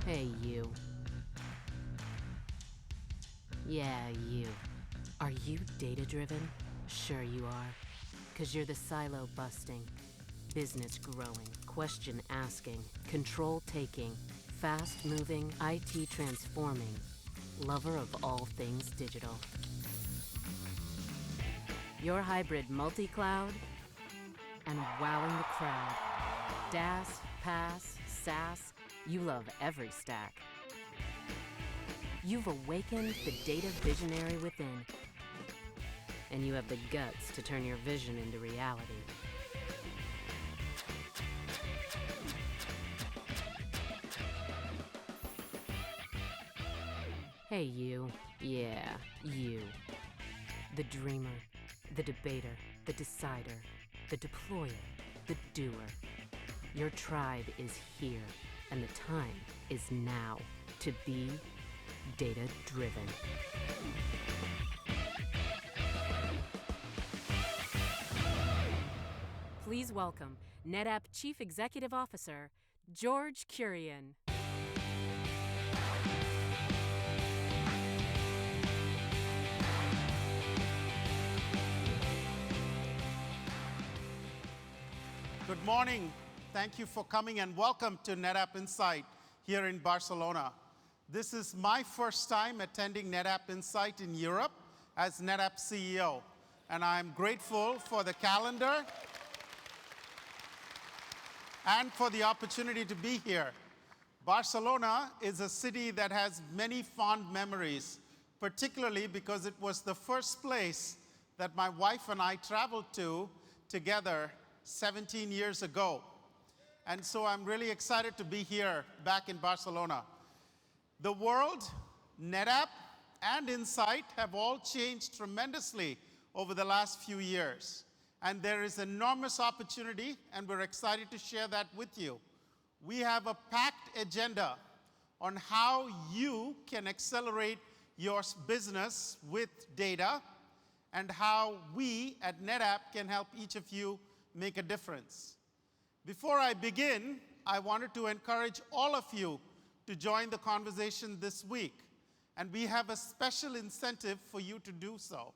Hey, you. Yeah, you. Are you data-driven? Sure you are. 'Cause you're the silo-busting, business-growing, question-asking, control-taking, fast-moving, IT-transforming, lover of all things digital. You're hybrid multi-cloud and wowing the crowd. DaaS, PaaS, SaaS, you love every stack. You've awakened the data visionary within, and you have the guts to turn your vision into reality. Hey, you. Yeah, you. The dreamer, the debater, the decider, the deployer, the doer. Your tribe is here, and the time is now to be data-driven. Please welcome NetApp Chief Executive Officer, George Kurian. Good morning. Thank you for coming and welcome to NetApp Insight here in Barcelona. This is my first time attending NetApp Insight in Europe as NetApp CEO, and I'm grateful for the calendar and for the opportunity to be here. Barcelona is a city that has many fond memories, particularly because it was the first place that my wife and I traveled to together 17 years ago. And so I'm really excited to be here back in Barcelona. The world, NetApp, and Insight have all changed tremendously over the last few years. And there is enormous opportunity, and we're excited to share that with you. We have a packed agenda on how you can accelerate your business with data and how we at NetApp can help each of you make a difference. Before I begin, I wanted to encourage all of you to join the conversation this week, and we have a special incentive for you to do so.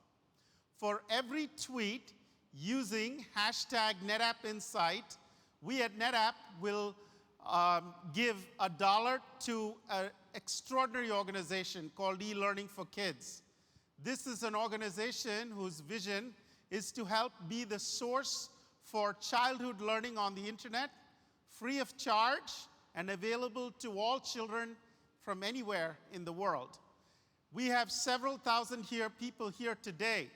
For every tweet using hashtag NetApp Insight, we at NetApp will give $1 to an extraordinary organization called eLearning for Kids. This is an organization whose vision is to help be the source for childhood learning on the internet, free of charge, and available to all children from anywhere in the world. We have several thousand people here today,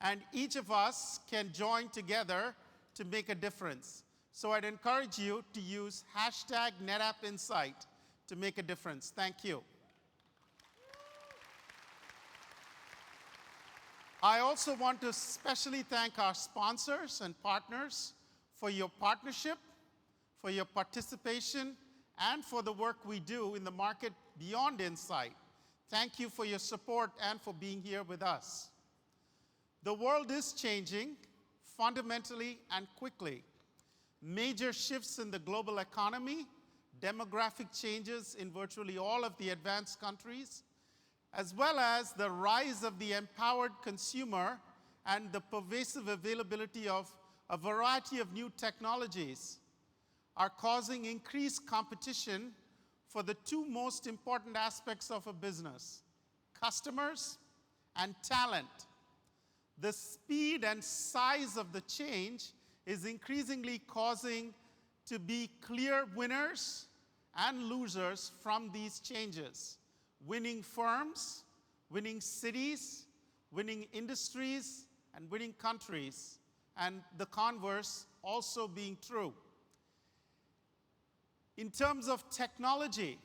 and each of us can join together to make a difference. So I'd encourage you to use hashtag NetApp Insight to make a difference. Thank you. I also want to especially thank our sponsors and partners for your partnership, for your participation, and for the work we do in the market beyond Insight. Thank you for your support and for being here with us. The world is changing fundamentally and quickly. Major shifts in the global economy, demographic changes in virtually all of the advanced countries, as well as the rise of the empowered consumer and the pervasive availability of a variety of new technologies are causing increased competition for the two most important aspects of a business: customers and talent. The speed and size of the change is increasingly causing to be clear winners and losers from these changes. Winning firms, winning cities, winning industries, and winning countries, and the converse also being true. In terms of technology,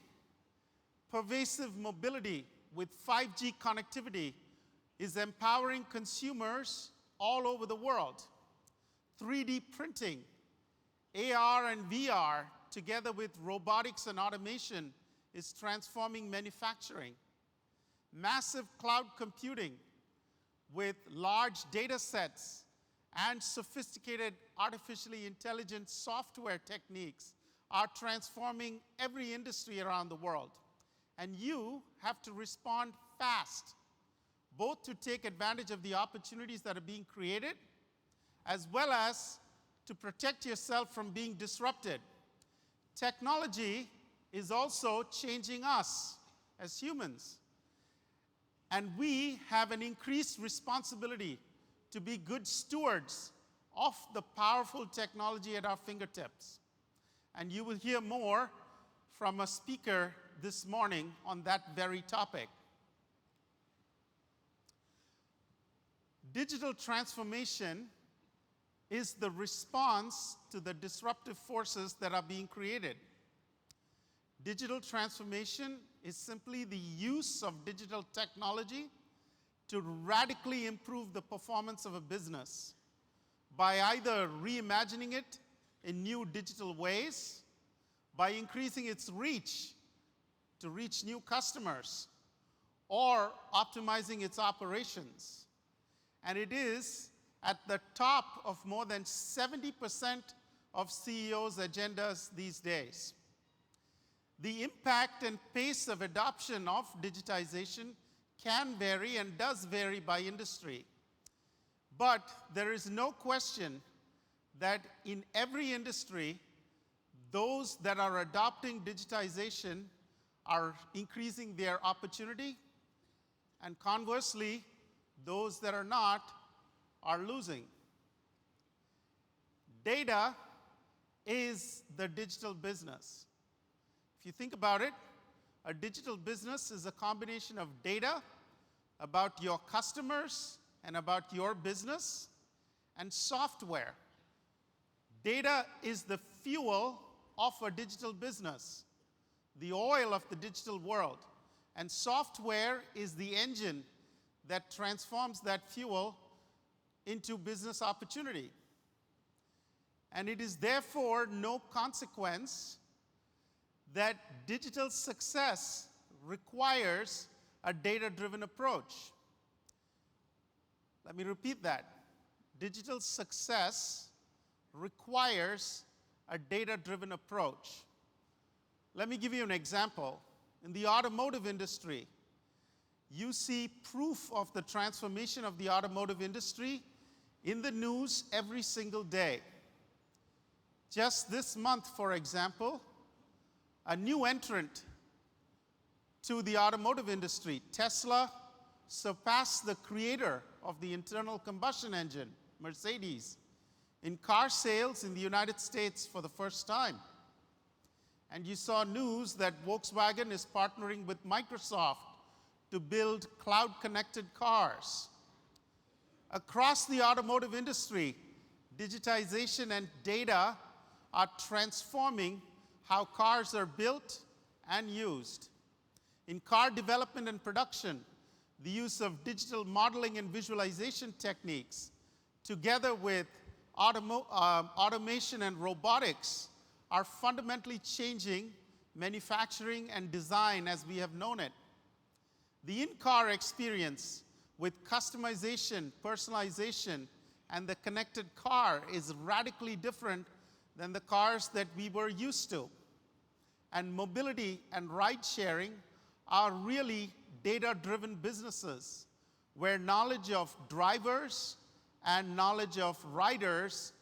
pervasive mobility with 5G connectivity is empowering consumers all over the world. 3D printing, AR and VR, together with robotics and automation, is transforming manufacturing. Massive cloud computing with large data sets and sophisticated artificially intelligent software techniques are transforming every industry around the world. And you have to respond fast, both to take advantage of the opportunities that are being created, as well as to protect yourself from being disrupted. Technology is also changing us as humans. And we have an increased responsibility to be good stewards of the powerful technology at our fingertips. And you will hear more from a speaker this morning on that very topic. Digital transformation is the response to the disruptive forces that are being created. Digital transformation is simply the use of digital technology to radically improve the performance of a business by either reimagining it in new digital ways, by increasing its reach to reach new customers, or optimizing its operations. And it is at the top of more than 70% of CEOs' agendas these days. The impact and pace of adoption of digitization can vary and does vary by industry. But there is no question that in every industry, those that are adopting digitization are increasing their opportunity, and conversely, those that are not are losing. Data is the digital business. If you think about it, a digital business is a combination of data about your customers and about your business, and software. Data is the fuel of a digital business, the oil of the digital world, and software is the engine that transforms that fuel into business opportunity. And it is therefore no consequence that digital success requires a data-driven approach. Let me repeat that. Digital success requires a data-driven approach. Let me give you an example. In the automotive industry, you see proof of the transformation of the automotive industry in the news every single day. Just this month, for example, a new entrant to the automotive industry, Tesla, surpassed the creator of the internal combustion engine, Mercedes, in car sales in the United States for the first time. And you saw news that Volkswagen is partnering with Microsoft to build cloud-connected cars. Across the automotive industry, digitization and data are transforming how cars are built and used. In car development and production, the use of digital modeling and visualization techniques, together with automation and robotics, are fundamentally changing manufacturing and design as we have known it. The in-car experience with customization, personalization, and the connected car is radically different than the cars that we were used to. And mobility and ride-sharing are really data-driven businesses where knowledge of drivers and knowledge of riders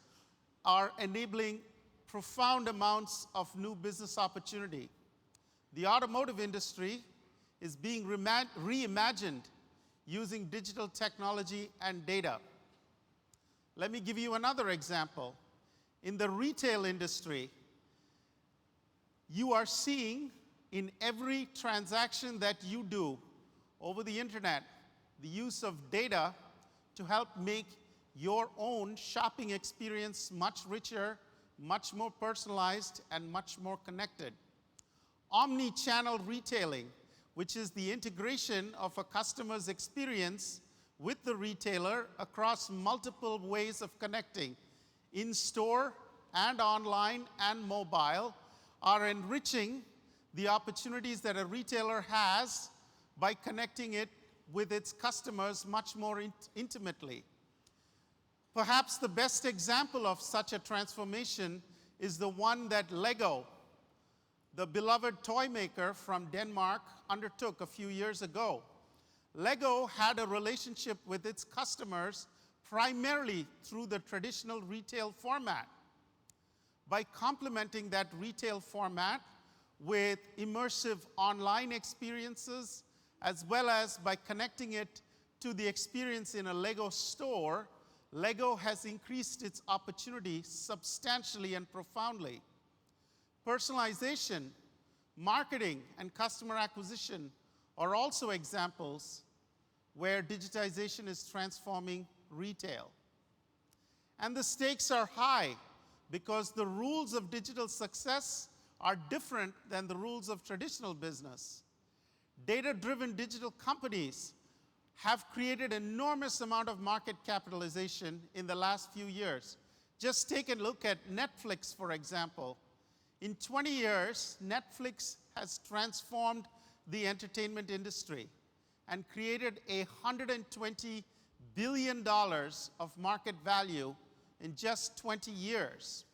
are enabling profound amounts of new business opportunity. The automotive industry is being reimagined using digital technology and data. Let me give you another example. In the retail industry, you are seeing in every transaction that you do over the internet the use of data to help make your own shopping experience much richer, much more personalized, and much more connected. Omni-channel retailing, which is the integration of a customer's experience with the retailer across multiple ways of connecting, in-store and online and mobile, are enriching the opportunities that a retailer has by connecting it with its customers much more intimately. Perhaps the best example of such a transformation is the one that Lego the beloved toy maker from Denmark, undertook a few years ago. Lego had a relationship with its customers primarily through the traditional retail format. By complementing that retail format with immersive online experiences, as well as by connecting it to the experience in a Lego store, Lego has increased its opportunity substantially and profoundly. Personalization, marketing, and customer acquisition are also examples where digitization is transforming retail. And the stakes are high because the rules of digital success are different than the rules of traditional business. Data-driven digital companies have created an enormous amount of market capitalization in the last few years. Just take a look at Netflix, for example. In 20 years, Netflix has transformed the entertainment industry and created $120 billion of market value in just 20 years.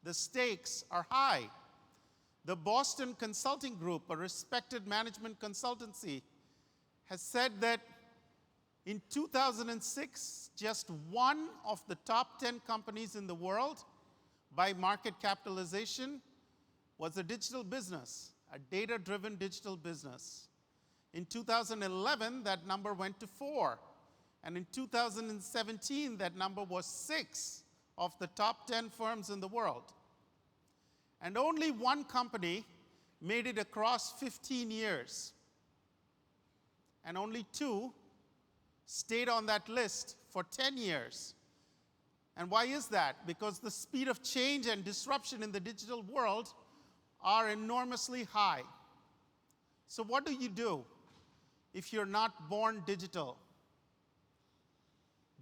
The stakes are high. The Boston Consulting Group, a respected management consultancy, has said that in 2006, just one of the top 10 companies in the world by market capitalization was a digital business, a data-driven digital business. In 2011, that number went to 4. And in 2017, that number was 6 of the top 10 firms in the world. And only one company made it across 15 years. And only 2 stayed on that list for 10 years. And why is that? Because the speed of change and disruption in the digital world are enormously high. So what do you do if you're not born digital?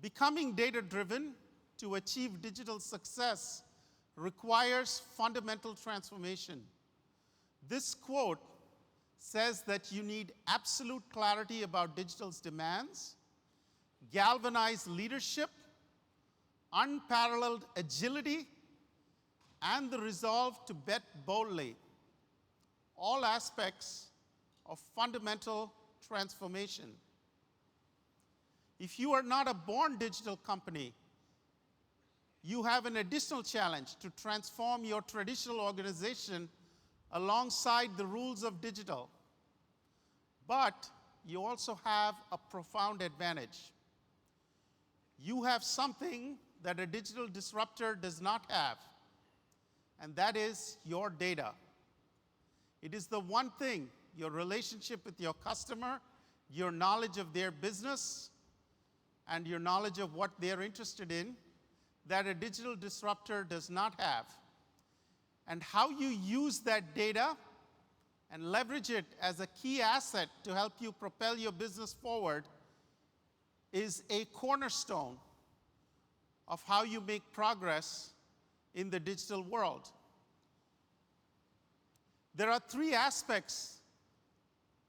Becoming data-driven to achieve digital success requires fundamental transformation. This quote says that you need absolute clarity about digital's demands, galvanized leadership, unparalleled agility, and the resolve to bet boldly. All aspects of fundamental transformation. If you are not a born digital company, you have an additional challenge to transform your traditional organization alongside the rules of digital. But you also have a profound advantage. You have something that a digital disruptor does not have, and that is your data. It is the one thing, your relationship with your customer, your knowledge of their business, and your knowledge of what they're interested in, that a digital disruptor does not have. And how you use that data and leverage it as a key asset to help you propel your business forward is a cornerstone of how you make progress in the digital world. There are 3 aspects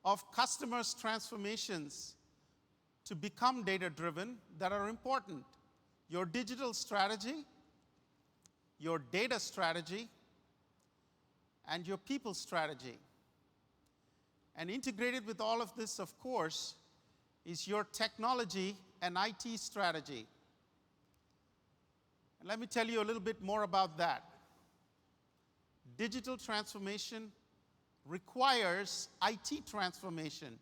of customers' transformations to become data-driven that are important: your digital strategy, your data strategy, and your people strategy. And integrated with all of this, of course, is your technology and IT strategy. And let me tell you a little bit more about that. Digital transformation requires IT transformation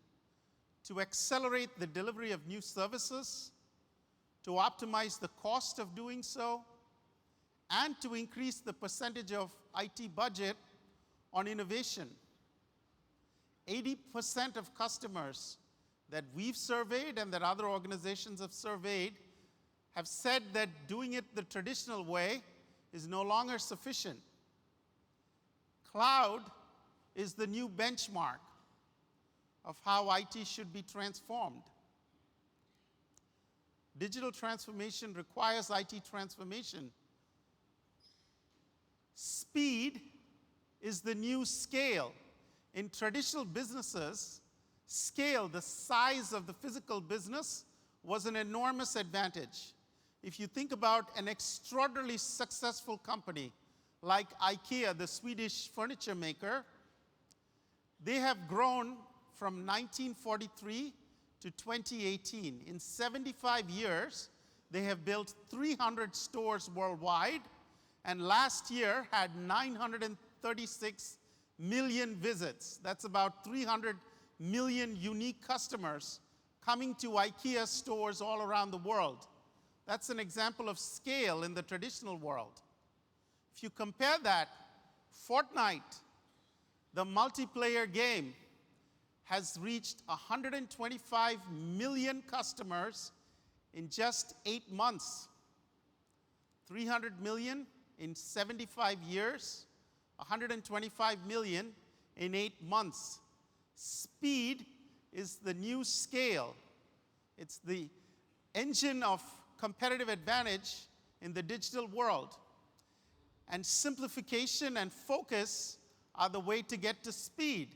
to accelerate the delivery of new services, to optimize the cost of doing so, and to increase the percentage of IT budget on innovation. 80% of customers that we've surveyed and that other organizations have surveyed have said that doing it the traditional way is no longer sufficient. Cloud is the new benchmark of how IT should be transformed. Digital transformation requires IT transformation. Speed is the new scale. In traditional businesses, scale, the size of the physical business, was an enormous advantage. If you think about an extraordinarily successful company like IKEA, the Swedish furniture maker, they have grown from 1943 to 2018. In 75 years, they have built 300 stores worldwide, and last year had 936 million visits. That's about 300 million unique customers coming to IKEA stores all around the world. That's an example of scale in the traditional world. If you compare that, Fortnite, the multiplayer game, has reached 125 million customers in just 8 months. 300 million in 75 years, 125 million in 8 months. Speed is the new scale. It's the engine of competitive advantage in the digital world. And simplification and focus are the way to get to speed.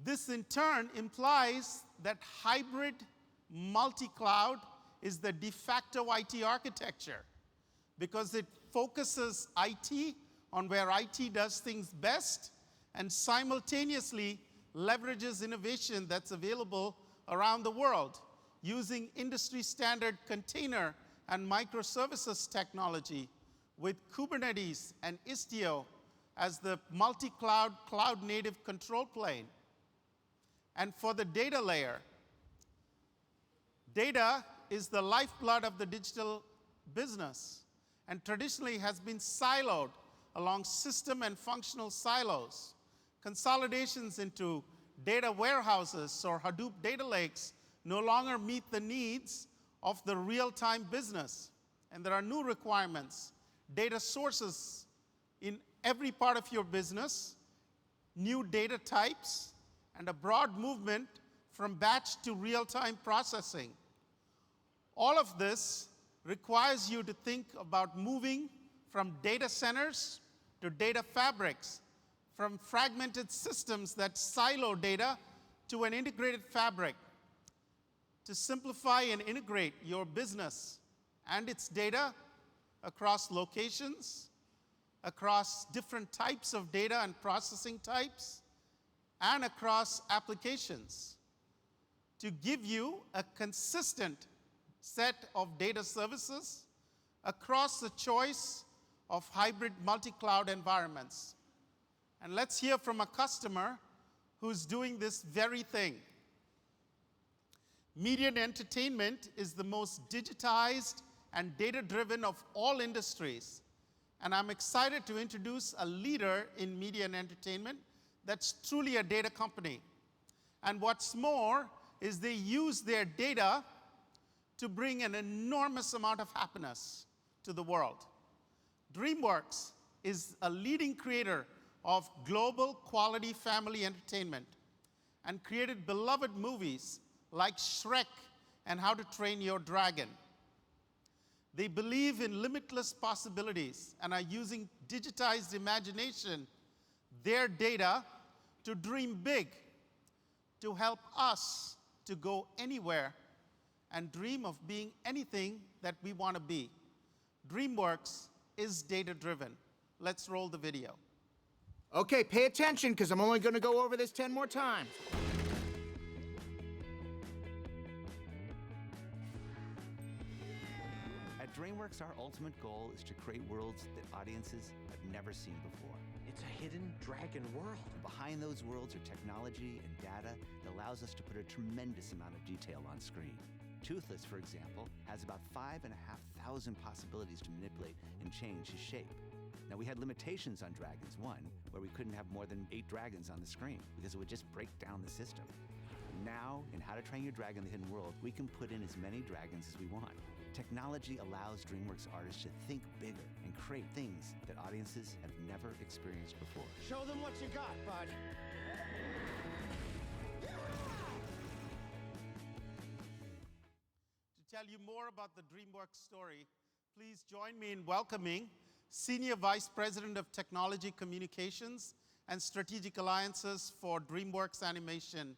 This in turn implies that hybrid multi-cloud is the de facto IT architecture because it focuses IT on where IT does things best and simultaneously leverages innovation that's available around the world using industry standard container and microservices technology with Kubernetes and Istio as the multi-cloud, cloud-native control plane. And for the data layer, data is the lifeblood of the digital business and traditionally has been siloed along system and functional silos. Consolidations into data warehouses or Hadoop data lakes no longer meet the needs of the real-time business. And there are new requirements, data sources in every part of your business, new data types, and a broad movement from batch to real-time processing. All of this requires you to think about moving from data centers to data fabrics, from fragmented systems that silo data to an integrated fabric, to simplify and integrate your business and its data across locations, across different types of data and processing types, and across applications, to give you a consistent set of data services across the choice of hybrid multi-cloud environments. And let's hear from a customer who's doing this very thing. Media and entertainment is the most digitized and data-driven of all industries. And I'm excited to introduce a leader in media and entertainment that's truly a data company. And what's more is they use their data to bring an enormous amount of happiness to the world. DreamWorks is a leading creator of global quality family entertainment and created beloved movies like Shrek and How to Train Your Dragon. They believe in limitless possibilities and are using digitized imagination, their data, to dream big, to help us to go anywhere and dream of being anything that we want to be. DreamWorks is data-driven. Let's roll the video. Okay, pay attention, because I'm only going to go over this 10 more times. At DreamWorks, our ultimate goal is to create worlds that audiences have never seen before. It's a hidden dragon world. And behind those worlds are technology and data that allows us to put a tremendous amount of detail on screen. Toothless, for example, has about 5,500 possibilities to manipulate and change his shape. Now, we had limitations on Dragons 1, where we couldn't have more than 8 dragons on the screen, because it would just break down the system. Now, in How to Train Your Dragon: The Hidden World, we can put in as many dragons as we want. Technology allows DreamWorks artists to think bigger and create things that audiences have never experienced before. Show them what you got, bud. To tell you more about the DreamWorks story, please join me in welcoming Senior Vice President of Technology Communications and Strategic Alliances for DreamWorks Animation,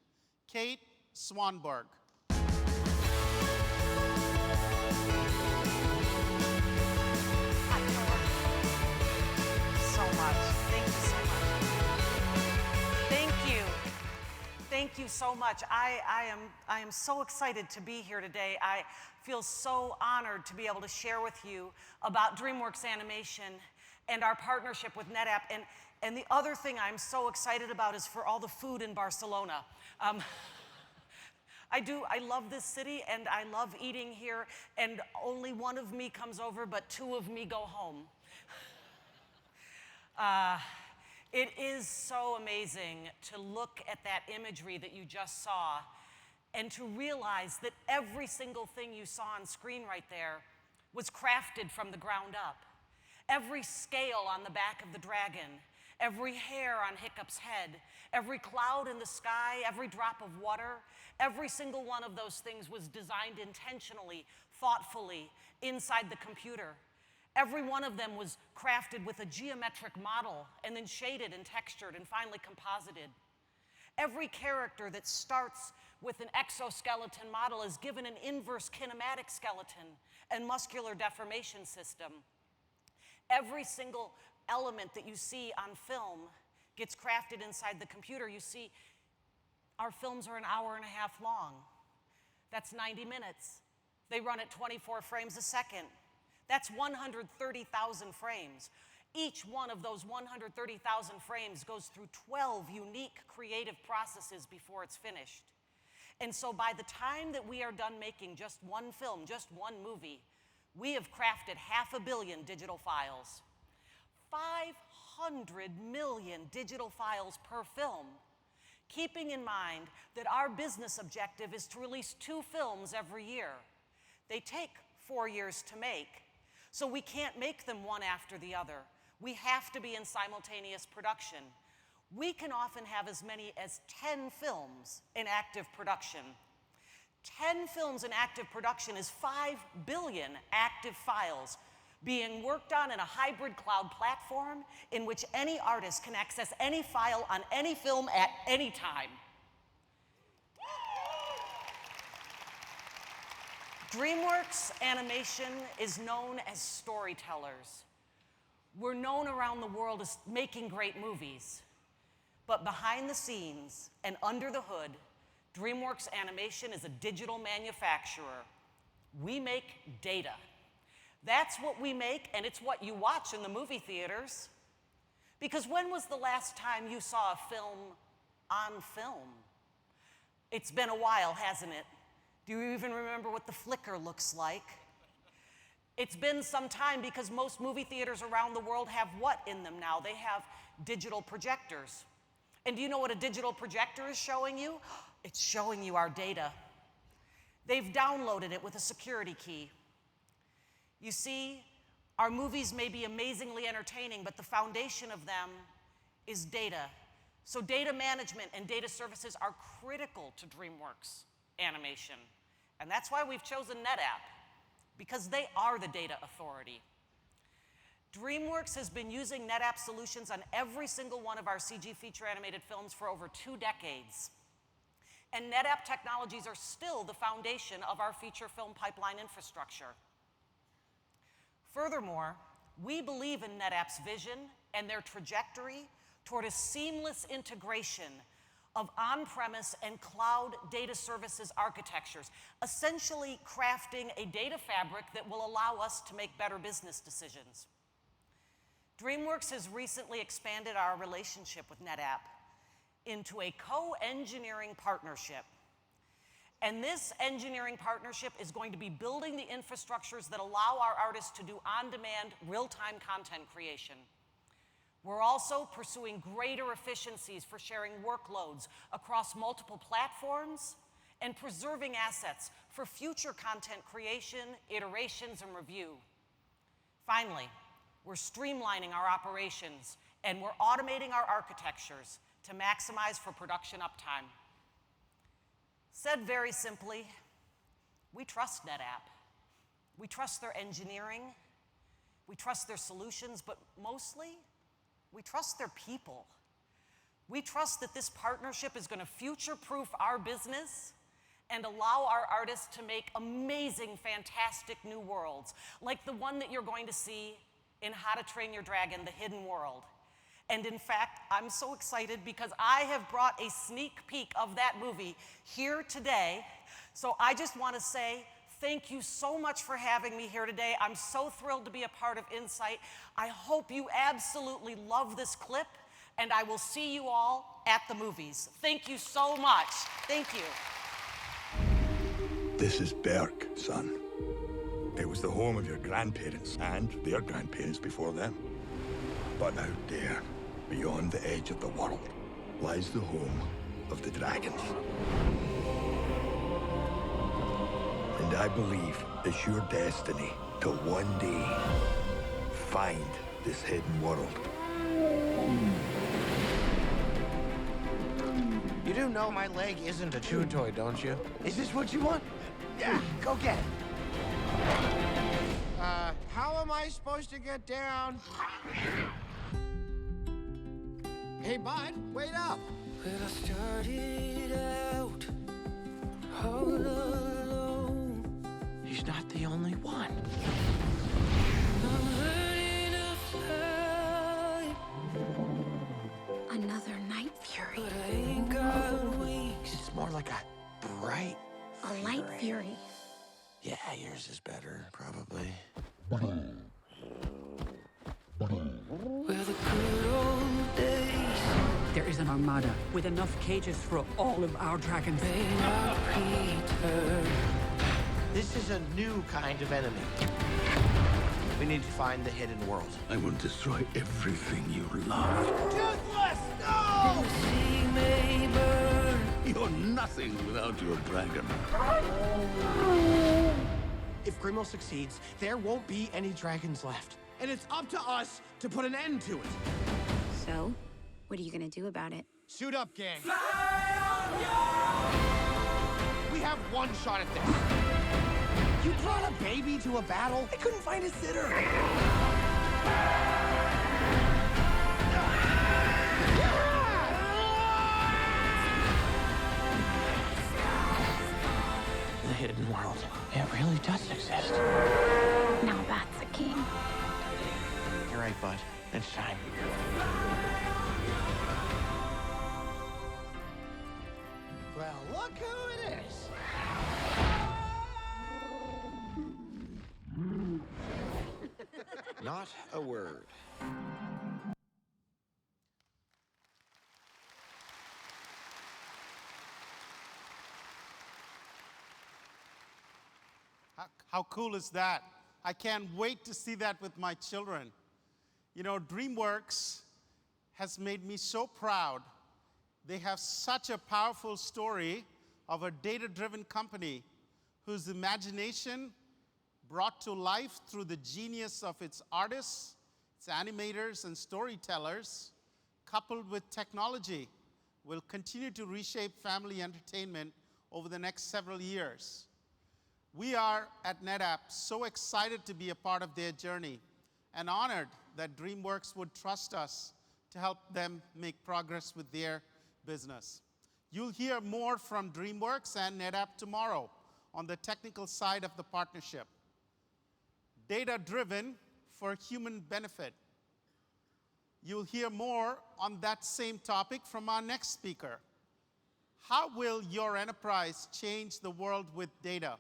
Kate Swanborg. much. Thank you so much. Thank you. Thank you so much. I am so excited to be here today. I feel so honored to be able to share with you about DreamWorks Animation and our partnership with NetApp. And the other thing I'm so excited about is for all the food in Barcelona. I love this city and I love eating here, and only one of me comes over, but two of me go home. It is so amazing to look at that imagery that you just saw and to realize that every single thing you saw on screen right there was crafted from the ground up. Every scale on the back of the dragon, every hair on Hiccup's head, every cloud in the sky, every drop of water, every single one of those things was designed intentionally, thoughtfully, inside the computer. Every one of them was crafted with a geometric model and then shaded and textured and finally composited. Every character that starts with an exoskeleton model is given an inverse kinematic skeleton and muscular deformation system. Every single element that you see on film gets crafted inside the computer. You see, our films are an hour and a half long. That's 90 minutes. They run at 24 frames a second. That's 130,000 frames. Each one of those 130,000 frames goes through 12 unique creative processes before it's finished. And so by the time that we are done making just one film, just one movie, we have crafted 500 million digital files. 500 million digital files per film, keeping in mind that our business objective is to release 2 films every year. They take 4 years to make, so we can't make them one after the other. We have to be in simultaneous production. We can often have as many as 10 films in active production. 10 films in active production is 5 billion active files being worked on in a hybrid cloud platform in which any artist can access any file on any film at any time. DreamWorks Animation is known as storytellers. We're known around the world as making great movies. But behind the scenes and under the hood, DreamWorks Animation is a digital manufacturer. We make data. That's what we make, and it's what you watch in the movie theaters. Because when was the last time you saw a film on film? It's been a while, hasn't it? Do you even remember what the flicker looks like? It's been some time because most movie theaters around the world have what in them now? They have digital projectors. And do you know what a digital projector is showing you? It's showing you our data. They've downloaded it with a security key. You see, our movies may be amazingly entertaining, but the foundation of them is data. So data management and data services are critical to DreamWorks Animation. And that's why we've chosen NetApp, because they are the data authority. DreamWorks has been using NetApp solutions on every single one of our CG feature animated films for over 2 decades. And NetApp technologies are still the foundation of our feature film pipeline infrastructure. Furthermore, we believe in NetApp's vision and their trajectory toward a seamless integration of on-premise and cloud data services architectures, essentially crafting a data fabric that will allow us to make better business decisions. DreamWorks has recently expanded our relationship with NetApp into a co-engineering partnership. And this engineering partnership is going to be building the infrastructures that allow our artists to do on-demand, real-time content creation. We're also pursuing greater efficiencies for sharing workloads across multiple platforms and preserving assets for future content creation, iterations, and review. Finally, we're streamlining our operations and we're automating our architectures to maximize for production uptime. Said very simply, we trust NetApp. We trust their engineering, we trust their solutions, but mostly, we trust their people. We trust that this partnership is going to future-proof our business and allow our artists to make amazing, fantastic new worlds, like the one that you're going to see in How to Train Your Dragon, The Hidden World. And in fact, I'm so excited because I have brought a sneak peek of that movie here today. So I just want to say thank you so much for having me here today. I'm so thrilled to be a part of Insight. I hope you absolutely love this clip, and I will see you all at the movies. Thank you so much. Thank you. This is Berg, son. It was the home of your grandparents and their grandparents before them. But out there, beyond the edge of the world, lies the home of the dragons. And I believe it's your destiny to one day find this hidden world. You do know my leg isn't a chew toy, don't you? Is this what you want? Yeah, go get it. How am I supposed to get down? Hey, bud, wait up. Well, I started out all alone. He's not the only one. I'm learning to fly, Another night fury. but I ain't got wings. It's more like a bright A light fury. Yeah, yours is better, probably. Well, the good old days There is an armada with enough cages for all of our dragons. may not return. This is a new kind of enemy. We need to find the hidden world. I will destroy everything you love. Toothless, And no! the sea may burn. You're nothing without your dragon. If Grimmel succeeds, there won't be any dragons left. And it's up to us to put an end to it. So, what are you gonna do about it? Suit up, gang. We have one shot at this. You brought a baby to a battle? I couldn't find a sitter. The hidden world. It really does exist. Now that's a king. You're right, bud. It's time. Well, look who it is. Not a word. How cool is that? I can't wait to see that with my children. You know, DreamWorks has made me so proud. They have such a powerful story of a data-driven company whose imagination brought to life through the genius of its artists, its animators, and storytellers, coupled with technology, will continue to reshape family entertainment over the next several years. We are at NetApp so excited to be a part of their journey and honored that DreamWorks would trust us to help them make progress with their business. You'll hear more from DreamWorks and NetApp tomorrow on the technical side of the partnership. Data-driven for human benefit. You'll hear more on that same topic from our next speaker. How will your enterprise change the world with data?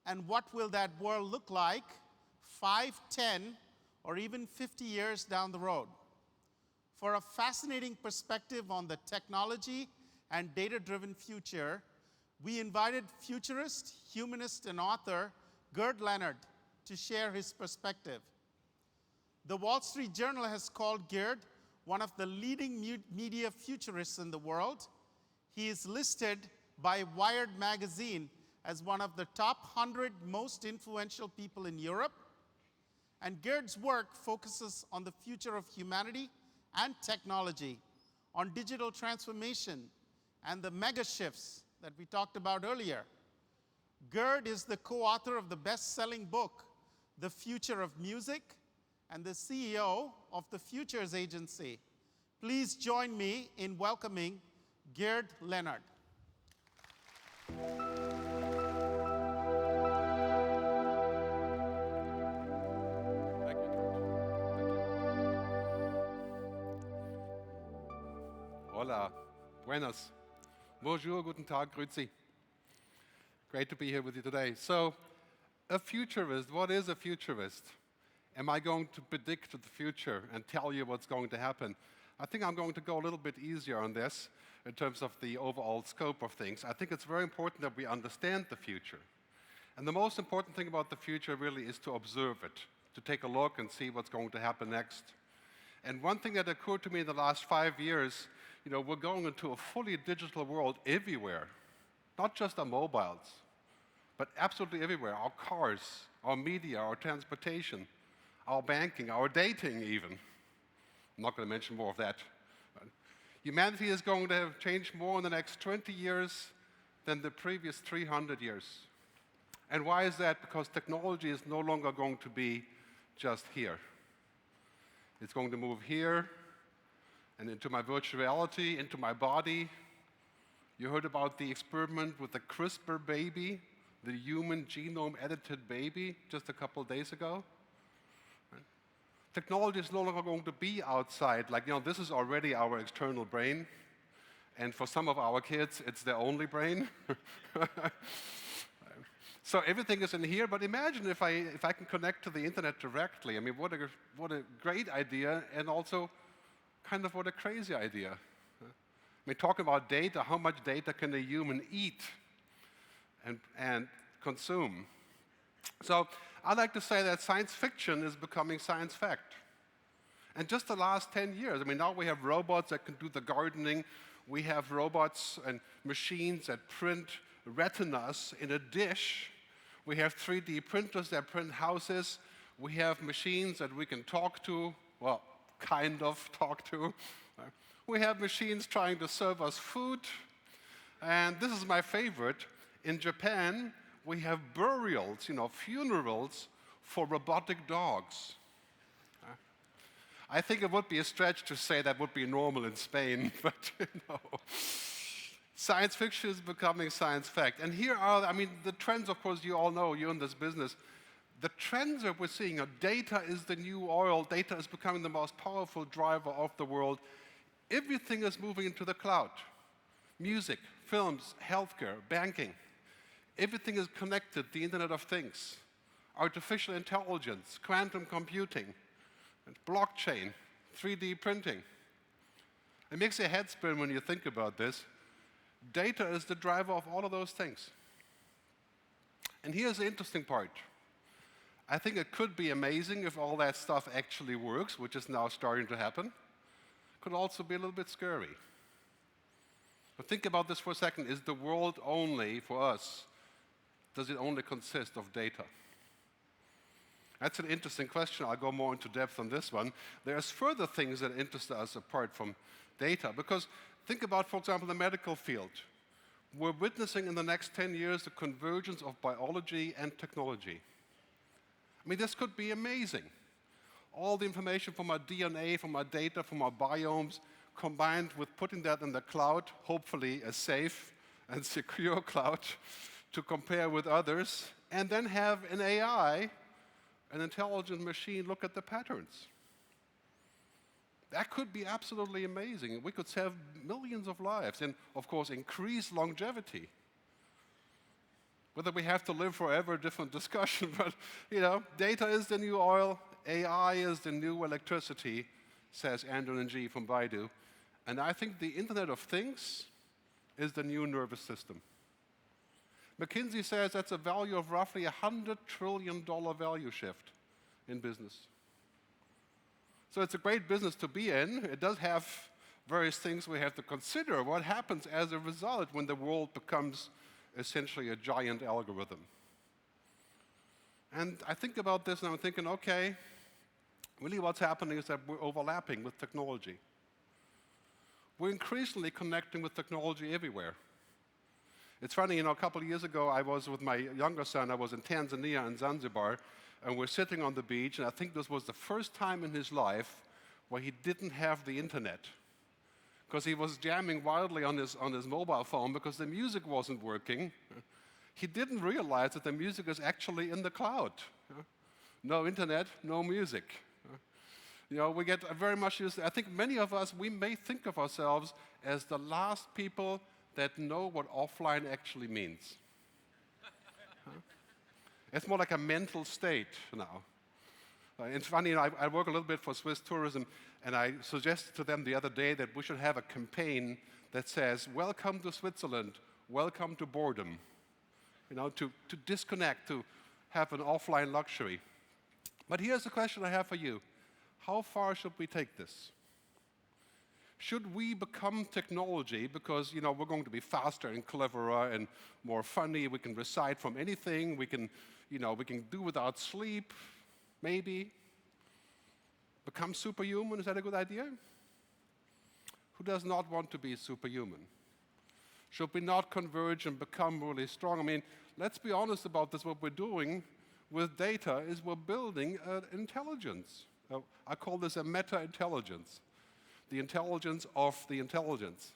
And what will that world look like 5, 10, or even 50 years down the road? For a fascinating perspective on the technology and data-driven future, we invited futurist, humanist, and author Gerd Leonhard to share his perspective. The Wall Street Journal has called Gerd one of the leading media futurists in the world. He is listed by Wired magazine as one of the top 100 most influential people in Europe. And Gerd's work focuses on the future of humanity and technology, on digital transformation, and the mega shifts that we talked about earlier. Gerd is the co-author of the best-selling book, The Future of Music, and the CEO of the Futures Agency. Please join me in welcoming Gerd Leonhard. Hola, buenas, bonjour, guten Tag, grüezi. Great to be here with you today. So, a futurist, what is a futurist? Am I going to predict the future and tell you what's going to happen? I think I'm going to go a little bit easier on this in terms of the overall scope of things. I think it's very important that we understand the future. And the most important thing about the future really is to observe it, to take a look and see what's going to happen next. And one thing that occurred to me in the last 5 years, we're going into a fully digital world everywhere, not just our mobiles, but absolutely everywhere. Our cars, our media, our transportation, our banking, our dating even. I'm not going to mention more of that. Humanity is going to have changed more in the next 20 years than the previous 300 years. And why is that? Because technology is no longer going to be just here. It's going to move here and into my virtual reality, into my body. You heard about the experiment with the CRISPR baby, the human genome-edited baby, just a couple of days ago. Right? Technology is no longer going to be outside. Like, this is already our external brain. And for some of our kids, it's their only brain. So everything is in here, but imagine if I can connect to the internet directly. I mean, what a great idea, and also kind of what a crazy idea. I mean, talking about data, how much data can a human eat and consume? So I like to say that science fiction is becoming science fact. And just the last 10 years, I mean, now we have robots that can do the gardening. We have robots and machines that print retinas in a dish. We have 3D printers that print houses. We have machines that we can talk to, well, kind of talk to. We have machines trying to serve us food. And this is my favorite. In Japan, we have burials, funerals for robotic dogs. I think it would be a stretch to say that would be normal in Spain, but science fiction is becoming science fact. And here are, the trends, of course, you all know, you're in this business. The trends that we're seeing are data is the new oil. Data is becoming the most powerful driver of the world. Everything is moving into the cloud. Music, films, healthcare, banking. Everything is connected, the Internet of Things. Artificial intelligence, quantum computing, and blockchain, 3D printing. It makes your head spin when you think about this. Data is the driver of all of those things. And here's the interesting part. I think it could be amazing if all that stuff actually works, which is now starting to happen. Could also be a little bit scary. But think about this for a second. Is the world only, for us, does it only consist of data? That's an interesting question. I'll go more into depth on this one. There's further things that interest us apart from data. Because think about, for example, the medical field. We're witnessing in the next 10 years the convergence of biology and technology. I mean, this could be amazing. All the information from our DNA, from our data, from our biomes, combined with putting that in the cloud, hopefully a safe and secure cloud, to compare with others, and then have an AI, an intelligent machine, look at the patterns. That could be absolutely amazing. We could save millions of lives and, of course, increase longevity. Whether we have to live forever, different discussion, but, data is the new oil, AI is the new electricity, says Andrew Ng from Baidu. And I think the Internet of Things is the new nervous system. McKinsey says that's a value of roughly $100 trillion value shift in business. So it's a great business to be in. It does have various things we have to consider. What happens as a result when the world becomes essentially a giant algorithm? And I think about this and I'm thinking, okay, really what's happening is that we're overlapping with technology. We're increasingly connecting with technology everywhere. It's funny, a couple of years ago, I was with my younger son. I was in Tanzania and Zanzibar, and we're sitting on the beach, and I think this was the first time in his life where he didn't have the internet, because he was jamming wildly on his mobile phone because the music wasn't working. He didn't realize that the music is actually in the cloud. No internet, no music. You know, we get very much used. I think many of us, we may think of ourselves as the last people that know what offline actually means. Huh? It's more like a mental state now. It's funny, I work a little bit for Swiss tourism, and I suggested to them the other day that we should have a campaign that says, welcome to Switzerland, welcome to boredom. You know, to disconnect, to have an offline luxury. But here's the question I have for you. How far should we take this? Should we become technology because, you know, we're going to be faster and cleverer and more funny, we can recite from anything, we can, you know, we can do without sleep, maybe? Become superhuman, is that a good idea? Who does not want to be superhuman? Should we not converge and become really strong? I mean, let's be honest about this. What we're doing with data is we're building an intelligence. I call this a meta-intelligence. The intelligence of the intelligence.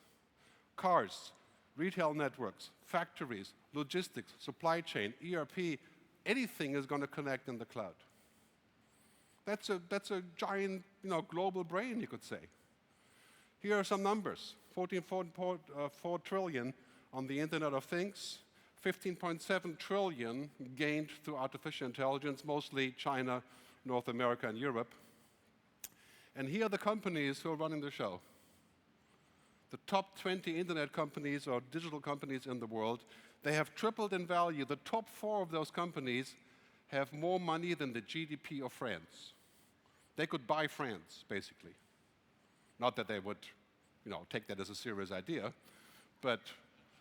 Cars, retail networks, factories, logistics, supply chain, ERP, anything is going to connect in the cloud. That's a giant, you know, global brain, you could say. Here are some numbers. 14.4 trillion on the Internet of Things, 15.7 trillion gained through artificial intelligence, mostly China, North America, and Europe. And here are the companies who are running the show. The top 20 internet companies or digital companies in the world, they have tripled in value. The top 4 of those companies have more money than the GDP of France. They could buy France, basically. Not that they would, you know, take that as a serious idea, but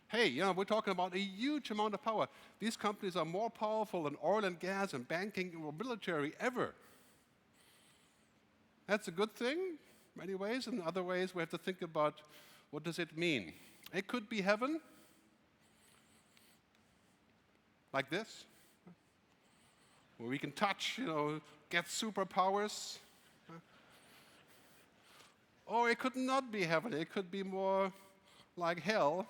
hey, you know, we're talking about a huge amount of power. These companies are more powerful than oil and gas and banking or military ever. That's a good thing in many ways. In other ways, we have to think about what does it mean. It could be heaven, like this, where we can touch, you know, get superpowers. Or it could not be heaven. It could be more like hell,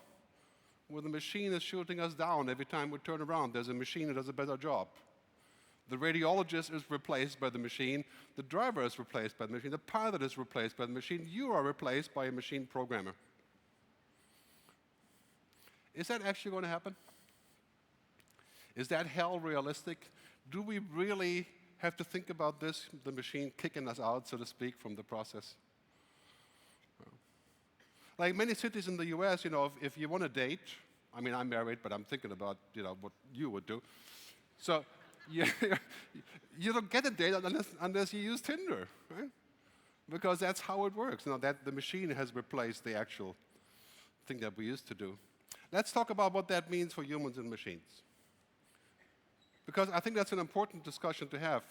where the machine is shooting us down every time we turn around. There's a machine that does a better job. The radiologist is replaced by the machine. The driver is replaced by the machine. The pilot is replaced by the machine. You are replaced by a machine programmer. Is that actually going to happen? Is that hell realistic? Do we really have to think about this, the machine kicking us out, so to speak, from the process? Like many cities in the US, you know, if you want to date, I mean, I'm married, but I'm thinking about, you know, what you would do. So you don't get a date unless you use Tinder, right? Because that's how it works. You know, that the machine has replaced the actual thing that we used to do. Let's talk about what that means for humans and machines. Because I think that's an important discussion to have.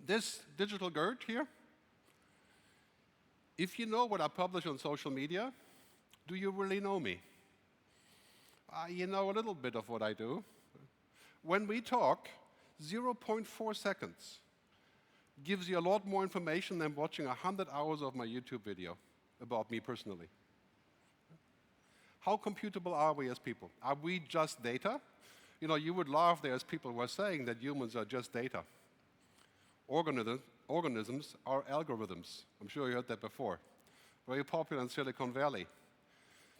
This digital Gerd here, if you know what I publish on social media, do you really know me? You know a little bit of what I do. When we talk, 0.4 seconds gives you a lot more information than watching 100 hours of my YouTube video about me personally. How computable are we as people? Are we just data? You know, you would laugh there as people were saying that humans are just data. Organisms are algorithms. I'm sure you heard that before. Very popular in Silicon Valley.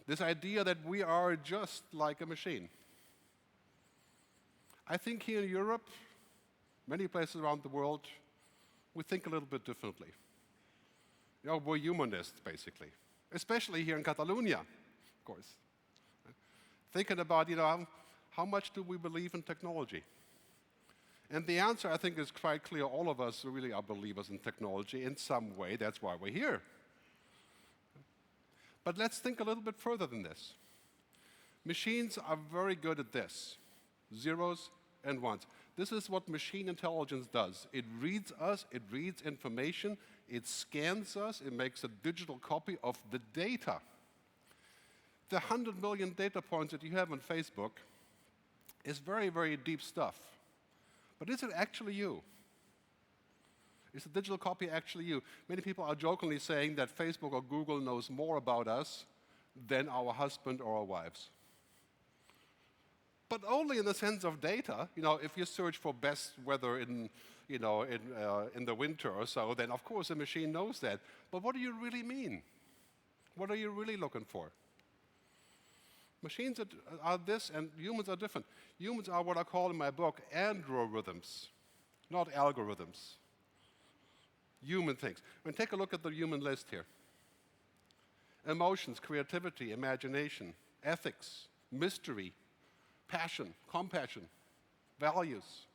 This idea that we are just like a machine. I think here in Europe, many places around the world, we think a little bit differently. You know, we're humanists, basically. Especially here in Catalonia, of course. Thinking about, you know, how much do we believe in technology? And the answer, I think, is quite clear. All of us really are believers in technology in some way. That's why we're here. But let's think a little bit further than this. Machines are very good at this. Zeros and ones. This is what machine intelligence does. It reads us, it reads information, it scans us, it makes a digital copy of the data. The 100 million data points that you have on Facebook is very, very deep stuff. But is it actually you? Is the digital copy actually you? Many people are jokingly saying that Facebook or Google knows more about us than our husband or our wives. But only in the sense of data. You know, if you search for best weather in, in the winter or so, then of course a machine knows that. But what do you really mean? What are you really looking for? Machines are this, and humans are different. Humans are what I call in my book androrhythms, not algorithms. Human things. Take a look at the human list here. Emotions, creativity, imagination, ethics, mystery, passion, compassion, values.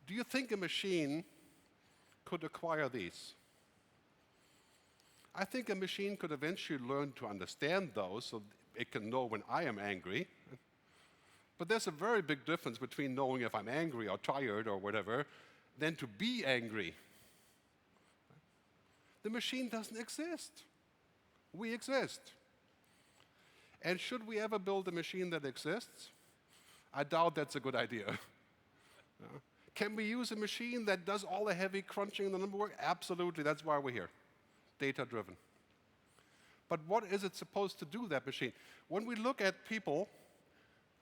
Do you think a machine could acquire these? I think a machine could eventually learn to understand those so it can know when I am angry. But there's a very big difference between knowing if I'm angry or tired or whatever than to be angry. The machine doesn't exist. We exist. And should we ever build a machine that exists? I doubt that's a good idea. Can we use a machine that does all the heavy crunching and the number work? Absolutely, that's why we're here. Data-driven. But what is it supposed to do, that machine? When we look at people,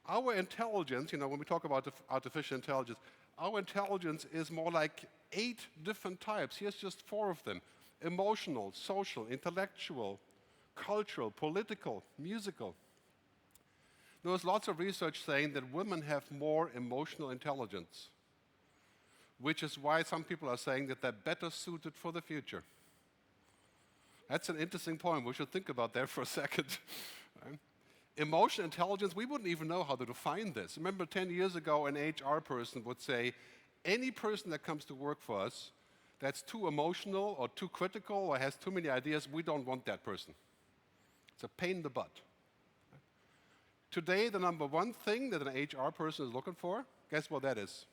our intelligence, when we talk about artificial intelligence, our intelligence is more like 8 different types. Here's just 4 of them. Emotional, social, intellectual, cultural, political, musical. There's lots of research saying that women have more emotional intelligence, which is why some people are saying that they're better suited for the future. That's an interesting point. We should think about that for a second. Emotional intelligence, we wouldn't even know how to define this. Remember 10 years ago, an HR person would say, any person that comes to work for us that's too emotional or too critical or has too many ideas, we don't want that person. It's a pain in the butt. Today, the number one thing that an HR person is looking for, guess what that is?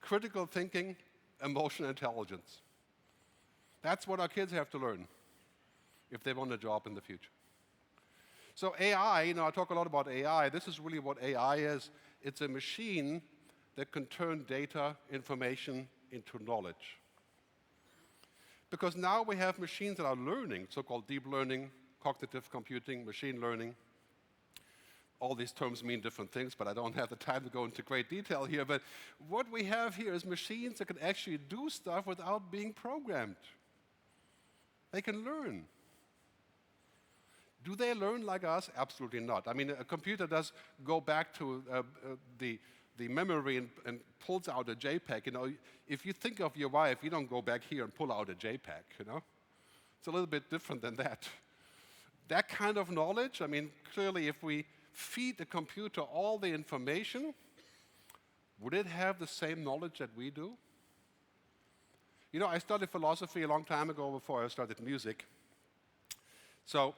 Critical thinking, emotional intelligence. That's what our kids have to learn if they want a job in the future. So AI, I talk a lot about AI. This is really what AI is. It's a machine that can turn data, information into knowledge. Because now we have machines that are learning, so-called deep learning, cognitive computing, machine learning. All these terms mean different things, but I don't have the time to go into great detail here. But what we have here is machines that can actually do stuff without being programmed. They can learn. Do they learn like us? Absolutely not. I mean, a computer does go back to the memory and pulls out a JPEG. If you think of your wife, you don't go back here and pull out a JPEG, It's a little bit different than that. That kind of knowledge, clearly if we feed the computer all the information, would it have the same knowledge that we do? I studied philosophy a long time ago before I started music. So,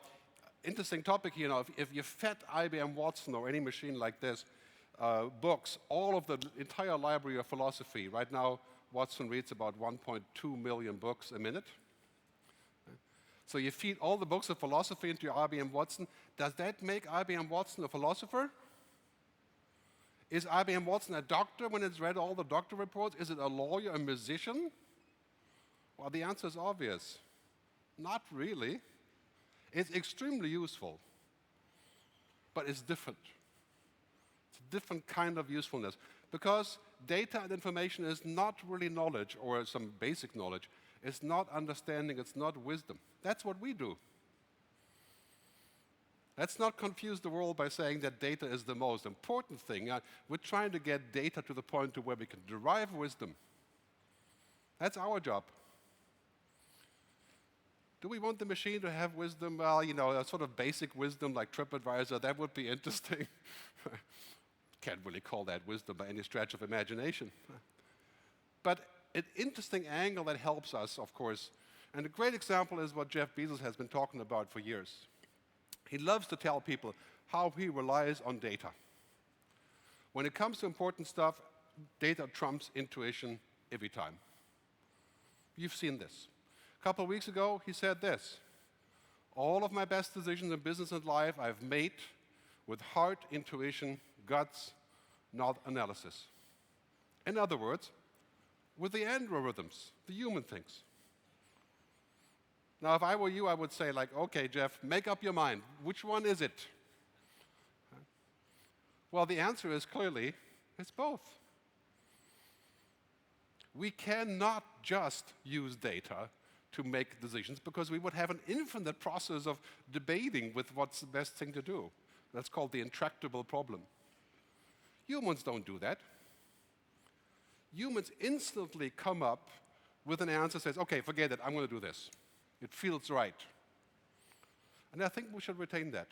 interesting topic here. If you fed IBM Watson or any machine like this books, all of the entire library of philosophy, right now Watson reads about 1.2 million books a minute. So you feed all the books of philosophy into your IBM Watson. Does that make IBM Watson a philosopher? Is IBM Watson a doctor when it's read all the doctor reports? Is it a lawyer, a musician? Well, the answer is obvious. Not really. It's extremely useful, but it's different. It's a different kind of usefulness because data and information is not really knowledge or some basic knowledge. It's not understanding, it's not wisdom. That's what we do. Let's not confuse the world by saying that data is the most important thing. We're trying to get data to the point to where we can derive wisdom. That's our job. Do we want the machine to have wisdom? Well, a sort of basic wisdom like TripAdvisor, that would be interesting. Can't really call that wisdom by any stretch of imagination. But an interesting angle that helps us, of course, and a great example is what Jeff Bezos has been talking about for years. He loves to tell people how he relies on data. When it comes to important stuff, data trumps intuition every time. You've seen this. A couple of weeks ago, he said this: all of my best decisions in business and life I've made with heart, intuition, guts, not analysis. In other words, with the androrhythms, the human things. Now, if I were you, I would say, okay, Jeff, make up your mind. Which one is it? Well, the answer is clearly, it's both. We cannot just use data to make decisions because we would have an infinite process of debating with what's the best thing to do. That's called the intractable problem. Humans don't do that. Humans instantly come up with an answer that says, okay, forget it, I'm going to do this. It feels right. And I think we should retain that.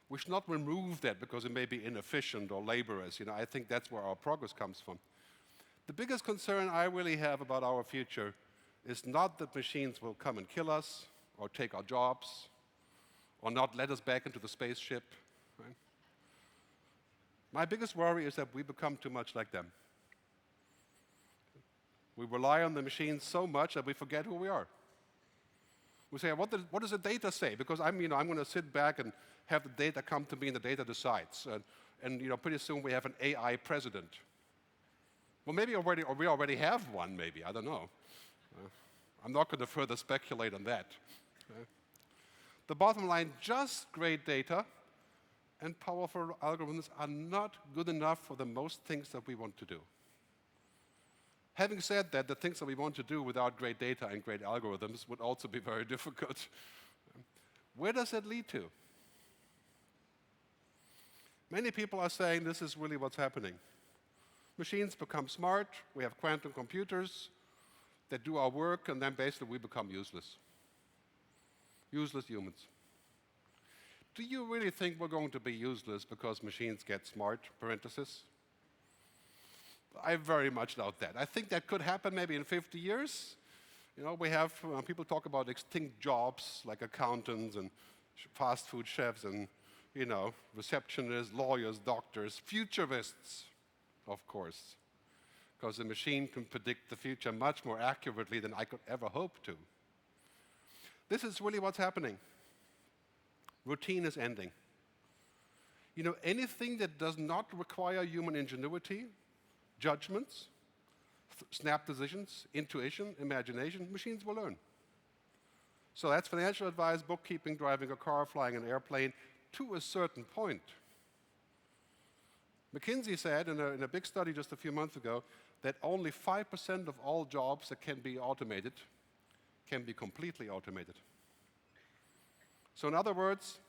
We should not remove that because it may be inefficient or laborious. I think that's where our progress comes from. The biggest concern I really have about our future is not that machines will come and kill us or take our jobs or not let us back into the spaceship. Right? My biggest worry is that we become too much like them. We rely on the machines so much that we forget who we are. We say, what does the data say? Because I'm going to sit back and have the data come to me and the data decides. And pretty soon we have an AI president. Well, maybe we already have one, maybe. I don't know. I'm not going to further speculate on that. The bottom line, just great data and powerful algorithms are not good enough for the most things that we want to do. Having said that, the things that we want to do without great data and great algorithms would also be very difficult. Where does that lead to? Many people are saying this is really what's happening. Machines become smart, we have quantum computers that do our work, and then basically we become useless. Useless humans. Do you really think we're going to be useless because machines get smart, parenthesis? I very much doubt that. I think that could happen maybe in 50 years. We have, people talk about extinct jobs like accountants and fast food chefs and, receptionists, lawyers, doctors, futurists, of course, because the machine can predict the future much more accurately than I could ever hope to. This is really what's happening. Routine is ending. Anything that does not require human ingenuity, judgments, snap decisions, intuition, imagination, machines will learn. So that's financial advice, bookkeeping, driving a car, flying an airplane, to a certain point. McKinsey said in a big study just a few months ago that only 5% of all jobs that can be automated can be completely automated. So in other words,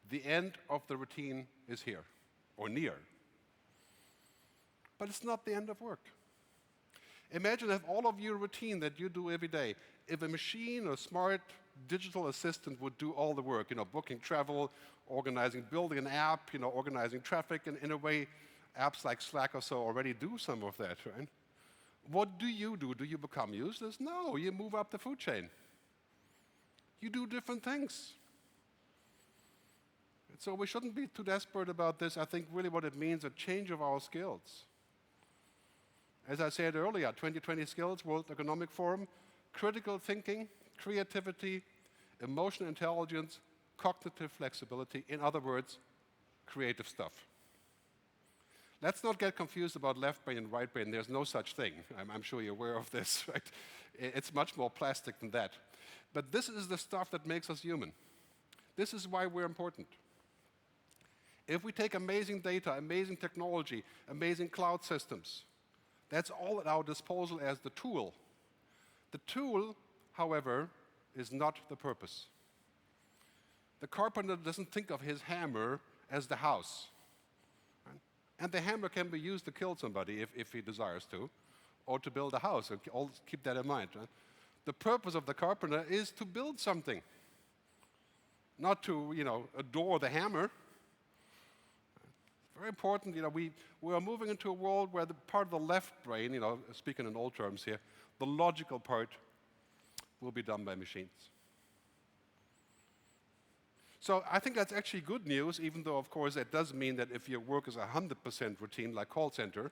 the end of the routine is here, or near. But it's not the end of work. Imagine if all of your routine that you do every day, if a machine or smart digital assistant would do all the work, booking travel, organizing, building an app, organizing traffic, and in a way, apps like Slack or so already do some of that, right? What do? Do you become useless? No, you move up the food chain. You do different things. And so we shouldn't be too desperate about this. I think really what it means is a change of our skills. As I said earlier, 2020 skills, World Economic Forum, critical thinking, creativity, emotional intelligence, cognitive flexibility, in other words, creative stuff. Let's not get confused about left brain and right brain. There's no such thing. I'm sure you're aware of this, right? It's much more plastic than that. But this is the stuff that makes us human. This is why we're important. If we take amazing data, amazing technology, amazing cloud systems, that's all at our disposal as the tool. The tool, however, is not the purpose. The carpenter doesn't think of his hammer as the house. Right? And the hammer can be used to kill somebody if he desires to, or to build a house. All keep that in mind. Right? The purpose of the carpenter is to build something, not to, adore the hammer. Very important, we are moving into a world where the part of the left brain, speaking in old terms here, the logical part will be done by machines. So I think that's actually good news, even though, of course, that does mean that if your work is 100% routine, like call center,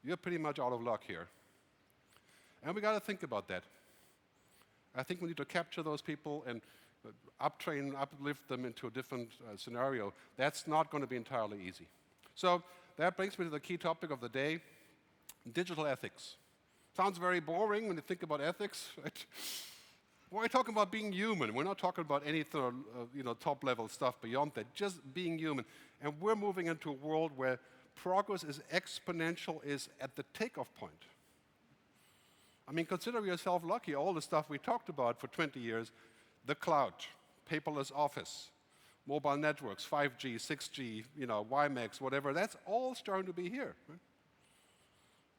you're pretty much out of luck here. And we got to think about that. I think we need to capture those people and uptrain, uplift them into a different scenario. That's not going to be entirely easy. So that brings me to the key topic of the day, digital ethics. Sounds very boring when you think about ethics, right? We're talking about being human. We're not talking about any top-level stuff beyond that, just being human. And we're moving into a world where progress is exponential is at the takeoff point. I mean, consider yourself lucky. All the stuff we talked about for 20 years, the cloud, paperless office, mobile networks, 5G, 6G, WiMAX, whatever, that's all starting to be here. Right?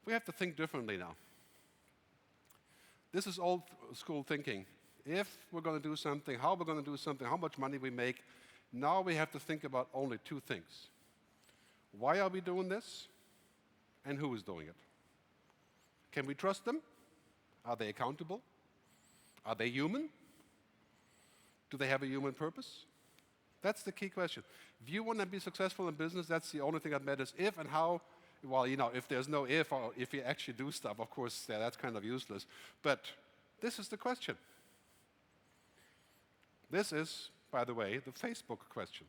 We have to think differently now. This is old school thinking. If we're going to do something, how we're going to do something, how much money we make, now we have to think about only two things. Why are we doing this? And who is doing it? Can we trust them? Are they accountable? Are they human? Do they have a human purpose? That's the key question. If you want to be successful in business, that's the only thing that matters. If and how, well, if there's no if, or if you actually do stuff, of course, that's kind of useless. But this is the question. This is, by the way, the Facebook question.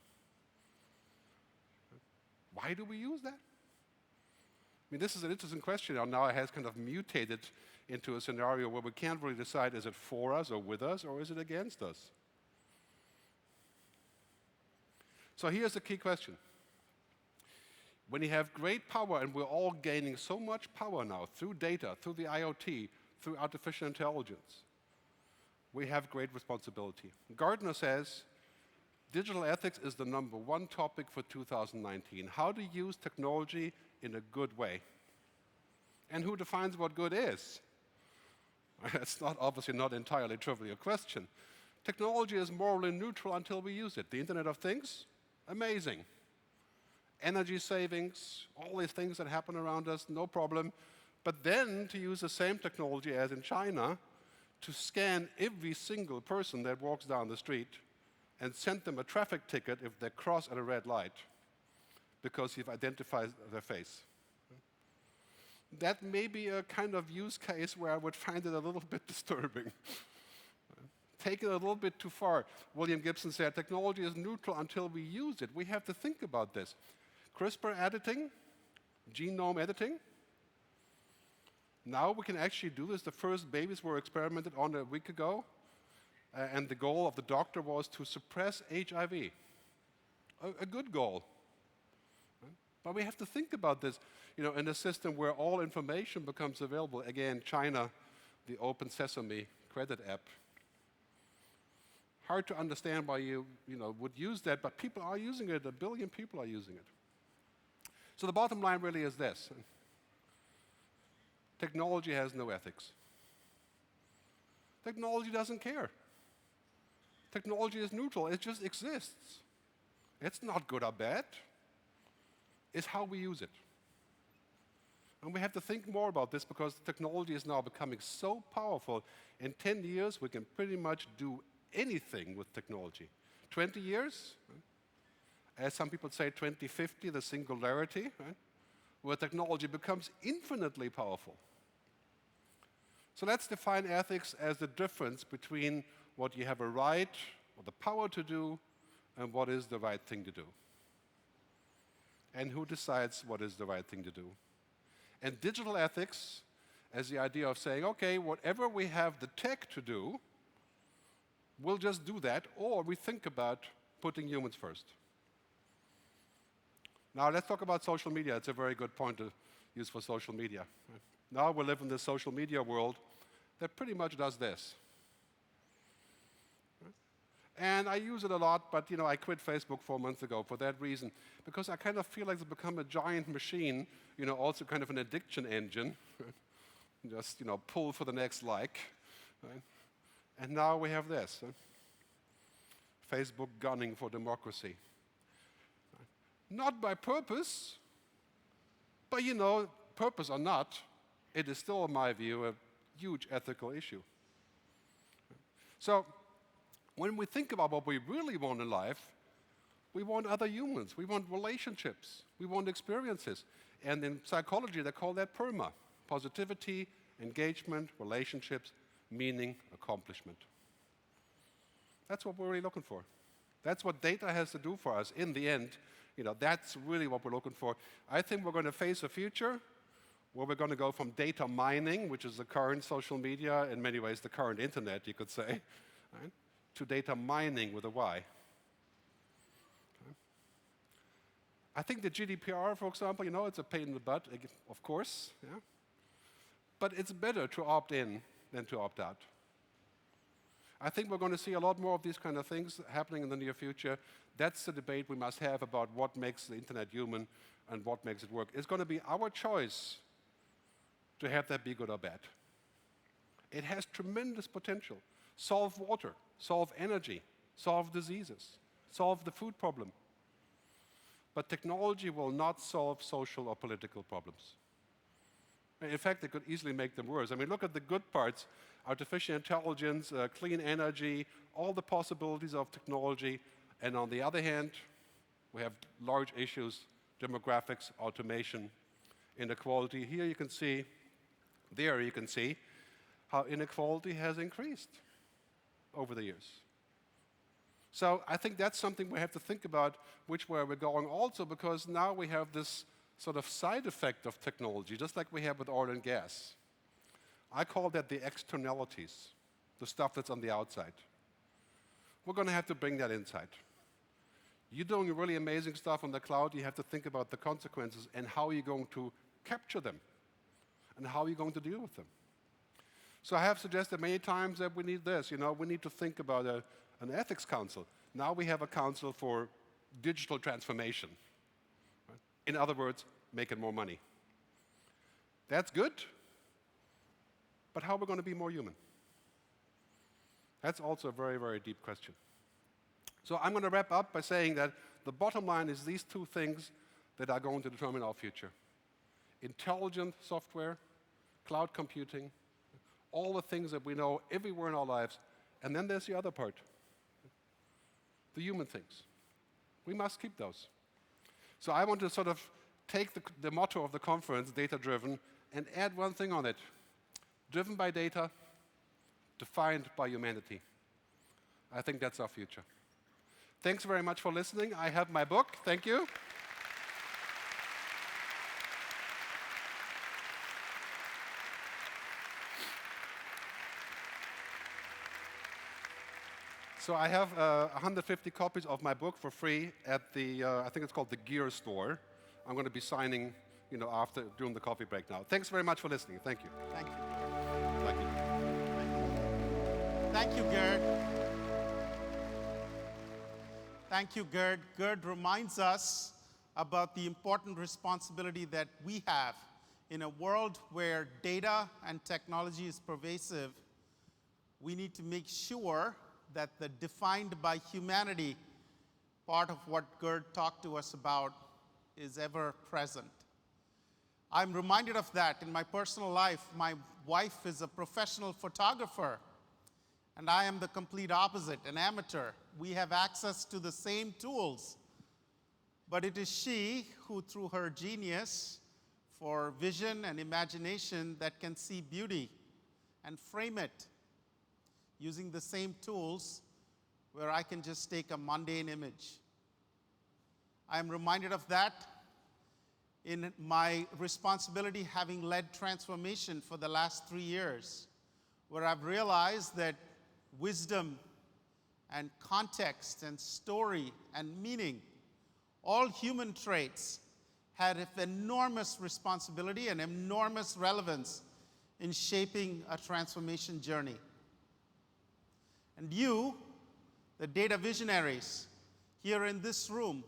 Why do we use that? I mean, this is an interesting question. Now it has kind of mutated into a scenario where we can't really decide, is it for us or with us, or is it against us? So here's the key question. When you have great power, and we're all gaining so much power now through data, through the IoT, through artificial intelligence, we have great responsibility. Gartner says, digital ethics is the #1 topic for 2019. How to use technology in a good way. And who defines what good is? It's obviously not entirely trivial question. Technology is morally neutral until we use it. The Internet of Things, amazing. Energy savings, all these things that happen around us, no problem. But then to use the same technology as in China to scan every single person that walks down the street and send them a traffic ticket if they cross at a red light because you've identified their face. That may be a kind of use case where I would find it a little bit disturbing. Take it a little bit too far. William Gibson said, technology is neutral until we use it. We have to think about this. CRISPR editing, genome editing. Now we can actually do this. The first babies were experimented on a week ago, and the goal of the doctor was to suppress HIV. A good goal. Right? But we have to think about this, in a system where all information becomes available. Again, China, the Open Sesame credit app. Hard to understand why you would use that, but people are using it. 1 billion people are using it. So the bottom line really is this. Technology has no ethics. Technology doesn't care. Technology is neutral. It just exists. It's not good or bad. It's how we use it. And we have to think more about this because technology is now becoming so powerful. In 10 years, we can pretty much do anything with technology. 20 years, right? As some people say, 2050, the singularity, right? Where technology becomes infinitely powerful. So let's define ethics as the difference between what you have a right or the power to do and what is the right thing to do. And who decides what is the right thing to do. And digital ethics as the idea of saying, okay, whatever we have the tech to do, we'll just do that, or we think about putting humans first. Now let's talk about social media. It's a very good point to use for social media. Now we live in this social media world that pretty much does this. And I use it a lot, but I quit Facebook 4 months ago for that reason, because I kind of feel like it's become a giant machine, also kind of an addiction engine. Just, pull for the next like. Right? And now we have this. Facebook gunning for democracy. Not by purpose, but purpose or not, it is still, in my view, a huge ethical issue. So, when we think about what we really want in life, we want other humans, we want relationships, we want experiences. And in psychology, they call that PERMA: positivity, engagement, relationships, meaning, accomplishment. That's what we're really looking for. That's what data has to do for us. In the end, that's really what we're looking for. I think we're going to face a future where we're going to go from data mining, which is the current social media, in many ways the current internet, you could say, right, to data mining with a Y. Okay. I think the GDPR, for example, it's a pain in the butt, of course, yeah? But it's better to opt in than to opt out. I think we're going to see a lot more of these kind of things happening in the near future. That's the debate we must have about what makes the internet human and what makes it work. It's going to be our choice to have that be good or bad. It has tremendous potential. Solve water, solve energy, solve diseases, solve the food problem. But technology will not solve social or political problems. In fact, it could easily make them worse. I mean, look at the good parts: artificial intelligence, clean energy, all the possibilities of technology. And on the other hand, we have large issues: demographics, automation, inequality. Here you can see, there you can see how inequality has increased over the years. So I think that's something we have to think about, which way we're going also, because now we have this sort of side effect of technology, just like we have with oil and gas. I call that the externalities, the stuff that's on the outside. We're going to have to bring that inside. You're doing really amazing stuff on the cloud. You have to think about the consequences and how you're going to capture them and how you're going to deal with them. So I have suggested many times that we need this. We need to think about an ethics council. Now we have a council for digital transformation. Right? In other words, making more money. That's good, but how are we going to be more human? That's also a very, very deep question. So I'm going to wrap up by saying that the bottom line is these two things that are going to determine our future: intelligent software, cloud computing, all the things that we know everywhere in our lives. And then there's the other part, the human things. We must keep those. So I want to sort of take the motto of the conference, data-driven, and add one thing on it: driven by data, defined by humanity. I think that's our future. Thanks very much for listening. I have my book. Thank you. So I have 150 copies of my book for free at the, I think it's called the Gear Store. I'm going to be signing, during the coffee break now. Thanks very much for listening. Thank you. Thank you. Thank you. Thank you, Gerd. Thank you, Gerd. Gerd reminds us about the important responsibility that we have in a world where data and technology is pervasive. We need to make sure that the defined by humanity part of what Gerd talked to us about is ever present. I'm reminded of that in my personal life. My wife is a professional photographer, and I am the complete opposite, an amateur. We have access to the same tools, but it is she who, through her genius for vision and imagination, that can see beauty and frame it using the same tools where I can just take a mundane image. I'm reminded of that in my responsibility having led transformation for the last 3 years, where I've realized that wisdom and context and story and meaning, all human traits, had an enormous responsibility and enormous relevance in shaping a transformation journey. And you, the data visionaries here in this room,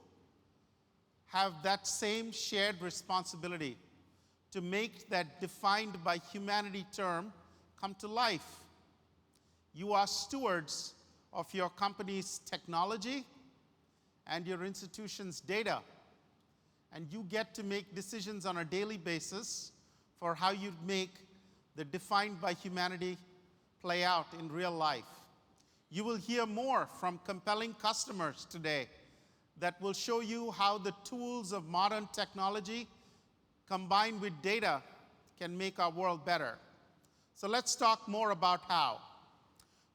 have that same shared responsibility to make that defined by humanity term come to life. You are stewards of your company's technology and your institution's data, and you get to make decisions on a daily basis for how you make the defined by humanity play out in real life. You will hear more from compelling customers today that will show you how the tools of modern technology combined with data can make our world better. So let's talk more about how.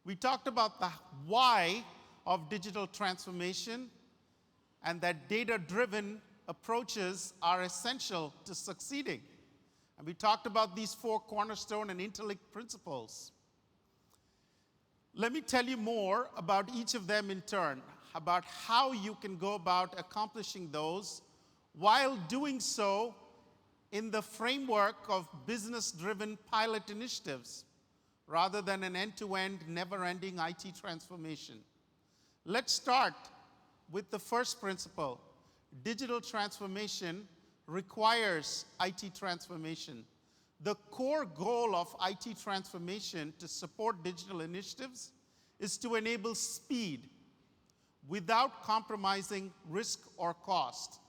We talked about the why of digital transformation and that data-driven approaches are essential to succeeding. And we talked about these 4 cornerstone and interlinked principles. Let me tell you more about each of them in turn, about how you can go about accomplishing those while doing so in the framework of business-driven pilot initiatives rather than an end-to-end, never-ending IT transformation. Let's start with the first principle. Digital transformation requires IT transformation. The core goal of IT transformation to support digital initiatives is to enable speed without compromising risk or cost.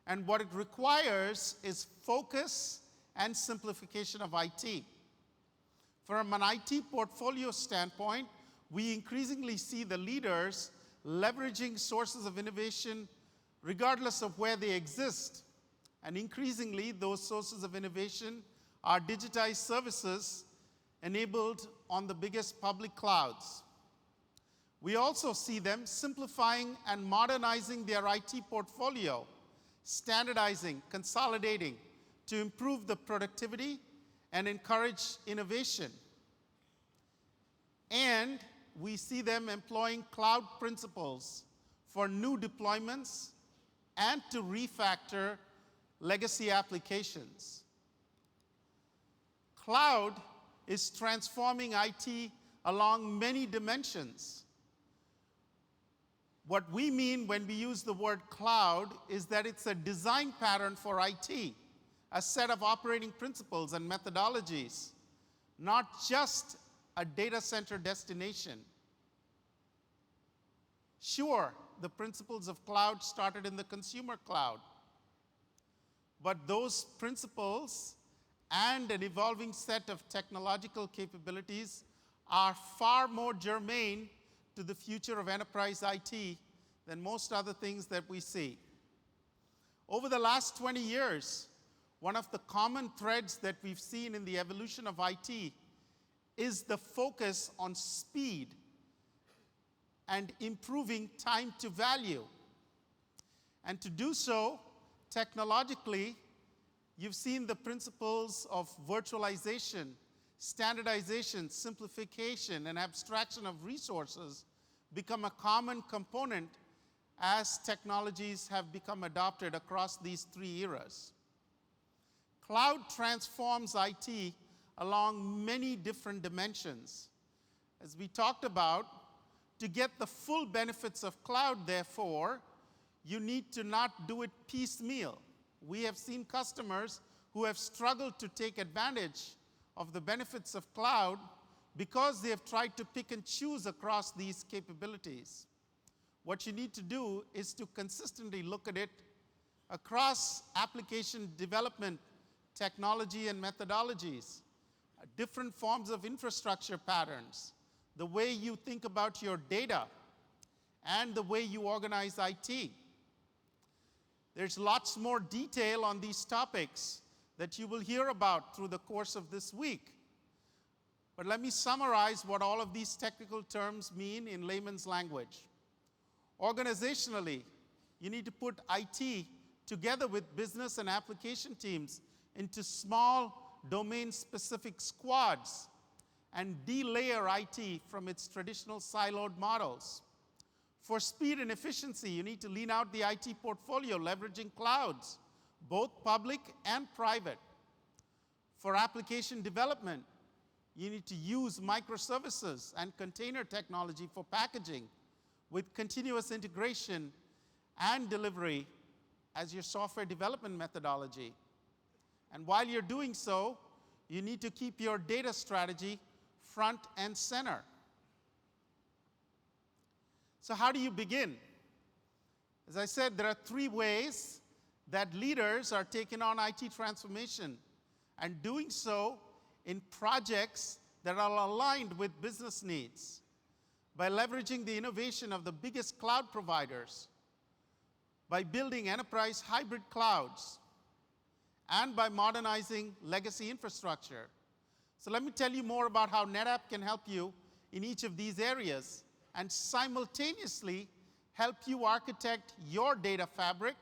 And what it requires is focus and simplification of IT. From an IT portfolio standpoint, we increasingly see the leaders leveraging sources of innovation regardless of where they exist. And increasingly, those sources of innovation are digitized services enabled on the biggest public clouds. We also see them simplifying and modernizing their IT portfolio, standardizing, consolidating to improve the productivity and encourage innovation. And we see them employing cloud principles for new deployments and to refactor legacy applications. Cloud is transforming IT along many dimensions. What we mean when we use the word cloud is that it's a design pattern for IT, a set of operating principles and methodologies, not just a data center destination. Sure, the principles of cloud started in the consumer cloud, but those principles and an evolving set of technological capabilities are far more germane to the future of enterprise IT than most other things that we see. Over the last 20 years, one of the common threads that we've seen in the evolution of IT is the focus on speed and improving time to value. And to do so, technologically, you've seen the principles of virtualization, standardization, simplification, and abstraction of resources become a common component as technologies have become adopted across these three eras. Cloud transforms IT along many different dimensions. As we talked about, to get the full benefits of cloud, therefore, you need to not do it piecemeal. We have seen customers who have struggled to take advantage of the benefits of cloud because they have tried to pick and choose across these capabilities. What you need to do is to consistently look at it across application development, technology and methodologies, different forms of infrastructure patterns, the way you think about your data, and the way you organize IT. There's lots more detail on these topics that you will hear about through the course of this week. But let me summarize what all of these technical terms mean in layman's language. Organizationally, you need to put IT together with business and application teams into small domain-specific squads and delayer IT from its traditional siloed models. For speed and efficiency, you need to lean out the IT portfolio, leveraging clouds, both public and private. For application development, you need to use microservices and container technology for packaging with continuous integration and delivery as your software development methodology. And while you're doing so, you need to keep your data strategy front and center. So how do you begin? As I said, there are three ways that leaders are taking on IT transformation and doing so in projects that are aligned with business needs by leveraging the innovation of the biggest cloud providers, by building enterprise hybrid clouds, and by modernizing legacy infrastructure. So let me tell you more about how NetApp can help you in each of these areas and simultaneously help you architect your data fabric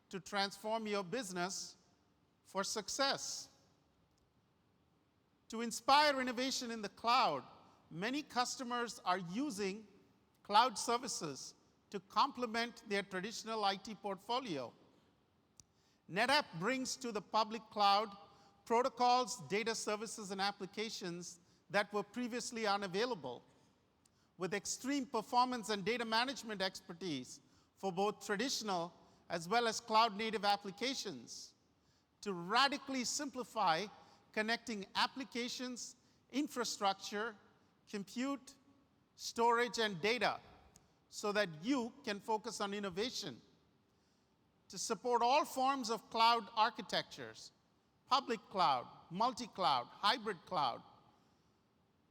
to transform your business for success. To inspire innovation in the cloud, many customers are using cloud services to complement their traditional IT portfolio. NetApp brings to the public cloud protocols, data services, and applications that were previously unavailable, with extreme performance and data management expertise for both traditional as well as cloud-native applications to radically simplify connecting applications, infrastructure, compute, storage, and data so that you can focus on innovation. To support all forms of cloud architectures, public cloud, multi-cloud, hybrid cloud,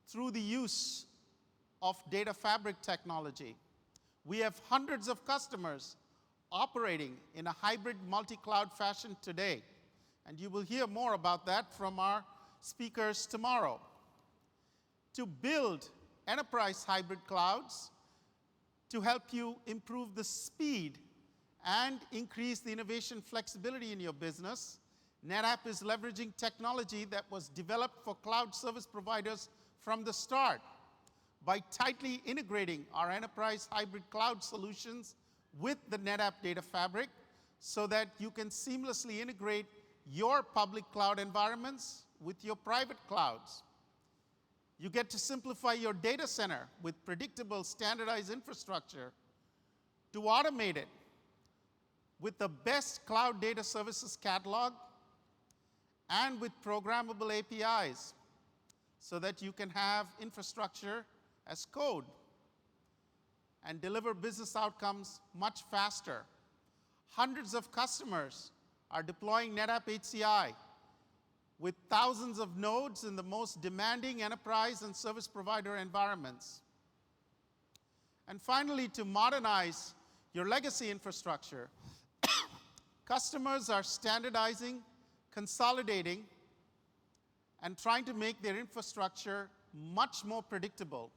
through the use of data fabric technology. We have hundreds of customers operating in a hybrid multi-cloud fashion today, and you will hear more about that from our speakers tomorrow. To build enterprise hybrid clouds, to help you improve the speed and increase the innovation flexibility in your business, NetApp is leveraging technology that was developed for cloud service providers from the start by tightly integrating our enterprise hybrid cloud solutions with the NetApp Data Fabric so that you can seamlessly integrate your public cloud environments with your private clouds. You get to simplify your data center with predictable, standardized infrastructure, to automate it with the best cloud data services catalog and with programmable APIs so that you can have infrastructure as code and deliver business outcomes much faster. Hundreds of customers are deploying NetApp HCI with thousands of nodes in the most demanding enterprise and service provider environments. And finally, to modernize your legacy infrastructure, customers are standardizing, consolidating, and trying to make their infrastructure much more predictable,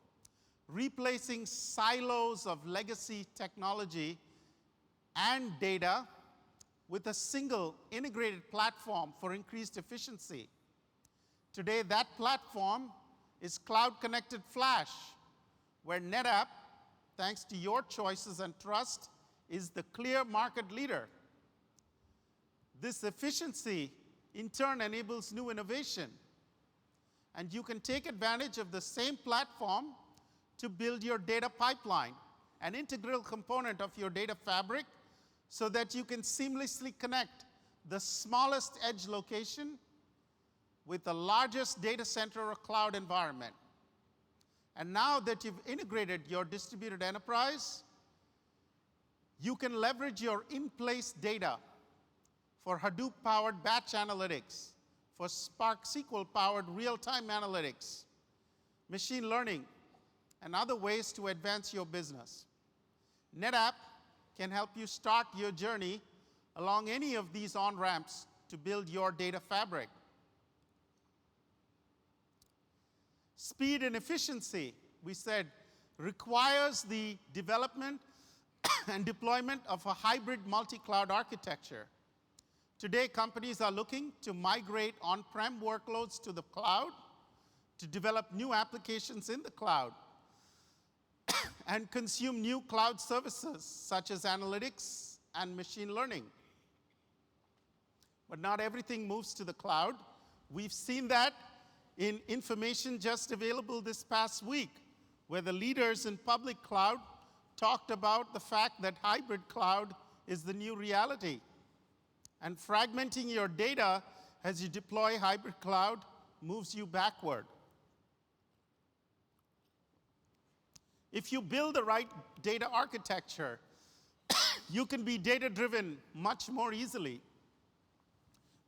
replacing silos of legacy technology and data with a single integrated platform for increased efficiency. Today, that platform is cloud-connected flash, where NetApp, thanks to your choices and trust, is the clear market leader. This efficiency, in turn, enables new innovation. And you can take advantage of the same platform to build your data pipeline, an integral component of your data fabric, so that you can seamlessly connect the smallest edge location with the largest data center or cloud environment. And now that you've integrated your distributed enterprise, you can leverage your in-place data for Hadoop-powered batch analytics, for Spark SQL-powered real-time analytics, machine learning, and other ways to advance your business. NetApp can help you start your journey along any of these on-ramps to build your data fabric. Speed and efficiency, we said, requires the development and deployment of a hybrid multi-cloud architecture. Today, companies are looking to migrate on-prem workloads to the cloud, to develop new applications in the cloud, and consume new cloud services such as analytics and machine learning. But not everything moves to the cloud. We've seen that in information just available this past week, where the leaders in public cloud talked about the fact that hybrid cloud is the new reality. And fragmenting your data as you deploy hybrid cloud moves you backward. If you build the right data architecture, you can be data-driven much more easily.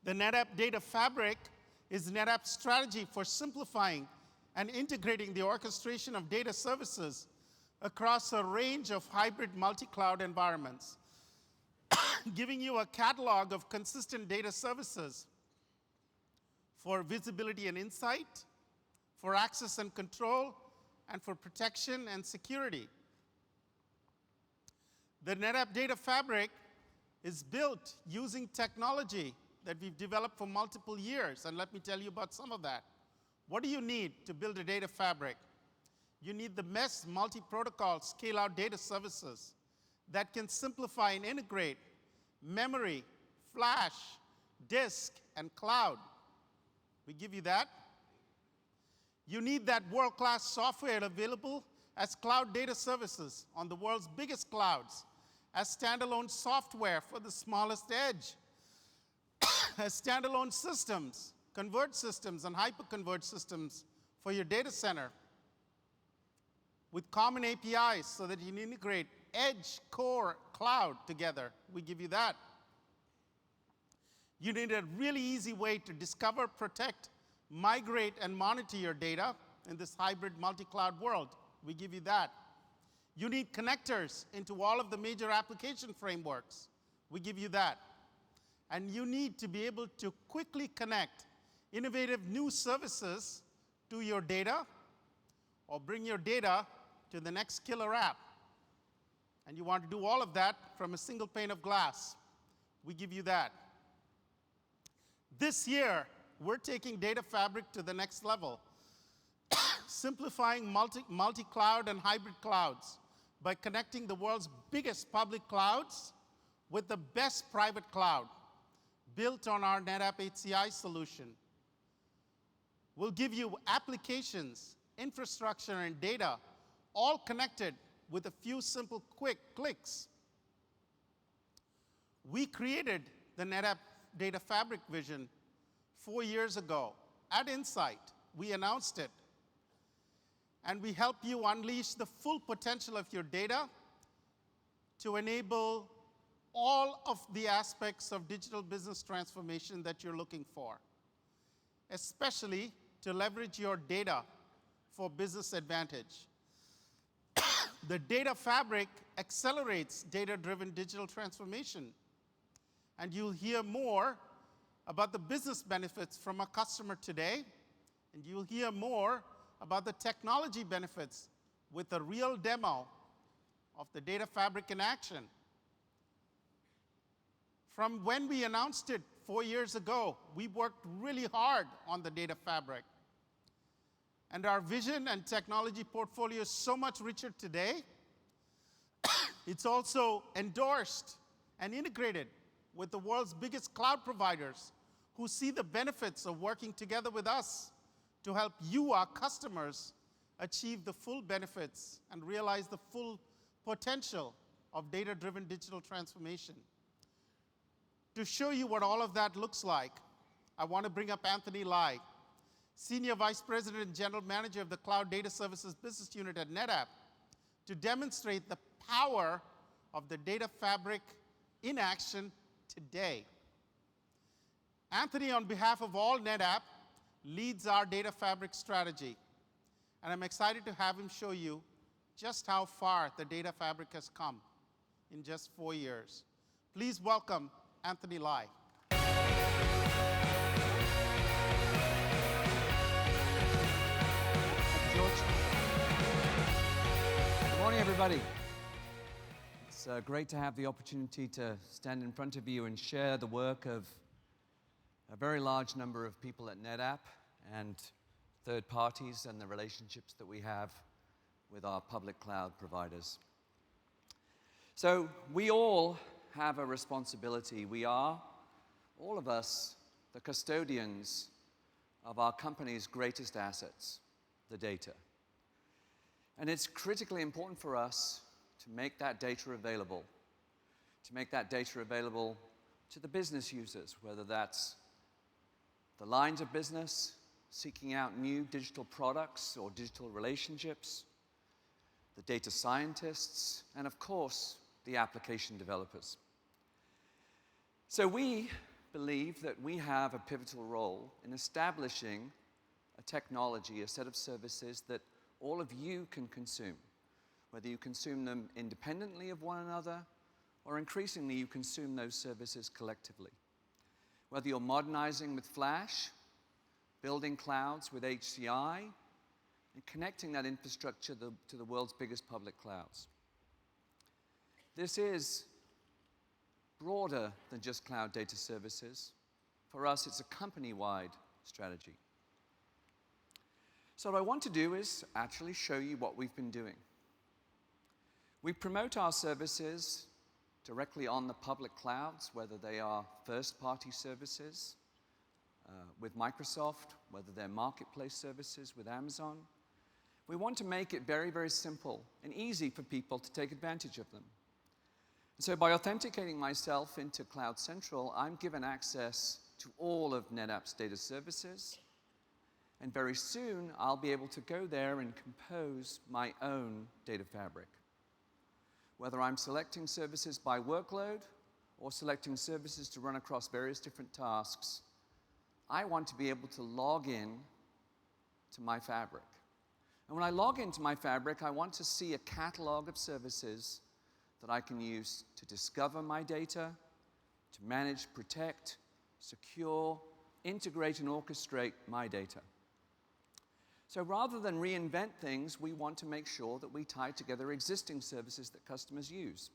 The NetApp Data Fabric is NetApp's strategy for simplifying and integrating the orchestration of data services across a range of hybrid multi-cloud environments, giving you a catalog of consistent data services for visibility and insight, for access and control, and for protection and security. The NetApp Data Fabric is built using technology that we've developed for multiple years, and let me tell you about some of that. What do you need to build a data fabric? You need the best multi-protocol scale-out data services that can simplify and integrate memory, flash, disk, and cloud. We give you that. You need that world-class software available as cloud data services on the world's biggest clouds, as standalone software for the smallest edge, as standalone systems, converged systems, and hyper-converged systems for your data center, with common APIs so that you can integrate edge, core, cloud together. We give you that. You need a really easy way to discover, protect, migrate, and monitor your data in this hybrid multi-cloud world. We give you that. You need connectors into all of the major application frameworks. We give you that. And you need to be able to quickly connect innovative new services to your data or bring your data to the next killer app. And you want to do all of that from a single pane of glass. We give you that. This year, we're taking Data Fabric to the next level, simplifying multi-cloud and hybrid clouds by connecting the world's biggest public clouds with the best private cloud built on our NetApp HCI solution. We'll give you applications, infrastructure, and data all connected with a few simple quick clicks. We created the NetApp Data Fabric vision 4 years ago. At Insight, we announced it. And we help you unleash the full potential of your data to enable all of the aspects of digital business transformation that you're looking for, especially to leverage your data for business advantage. The Data Fabric accelerates data-driven digital transformation. And you'll hear more about the business benefits from a customer today, and you'll hear more about the technology benefits with a real demo of the Data Fabric in action. From when we announced it 4 years ago, we worked really hard on the Data Fabric. And our vision and technology portfolio is so much richer today. It's also endorsed and integrated with the world's biggest cloud providers who see the benefits of working together with us to help you, our customers, achieve the full benefits and realize the full potential of data-driven digital transformation. To show you what all of that looks like, I want to bring up Anthony Lai, Senior Vice President and General Manager of the Cloud Data Services Business Unit at NetApp, to demonstrate the power of the Data Fabric in action today. Anthony, on behalf of all NetApp, leads our Data Fabric strategy. And I'm excited to have him show you just how far the Data Fabric has come in just 4 years. Please welcome Anthony Lai. George. Good morning, everybody. It's great to have the opportunity to stand in front of you and share the work of a very large number of people at NetApp and third parties and the relationships that we have with our public cloud providers. So we all have a responsibility. We are, all of us, the custodians of our company's greatest assets, the data. And it's critically important for us to make that data available, to the business users, whether that's the lines of business seeking out new digital products or digital relationships, the data scientists, and of course, the application developers. So we believe that we have a pivotal role in establishing a technology, a set of services that all of you can consume, whether you consume them independently of one another or increasingly you consume those services collectively. Whether you're modernizing with Flash, building clouds with HCI, and connecting that infrastructure to the world's biggest public clouds. This is broader than just cloud data services. For us, it's a company-wide strategy. So what I want to do is actually show you what we've been doing. We promote our services directly on the public clouds, whether they are first-party services with Microsoft, whether they're marketplace services with Amazon. We want to make it very, very simple and easy for people to take advantage of them. So by authenticating myself into Cloud Central, I'm given access to all of NetApp's data services. And very soon, I'll be able to go there and compose my own data fabric. Whether I'm selecting services by workload or selecting services to run across various different tasks, I want to be able to log in to my fabric. And when I log into my fabric, I want to see a catalog of services that I can use to discover my data, to manage, protect, secure, integrate, and orchestrate my data. So rather than reinvent things, we want to make sure that we tie together existing services that customers use.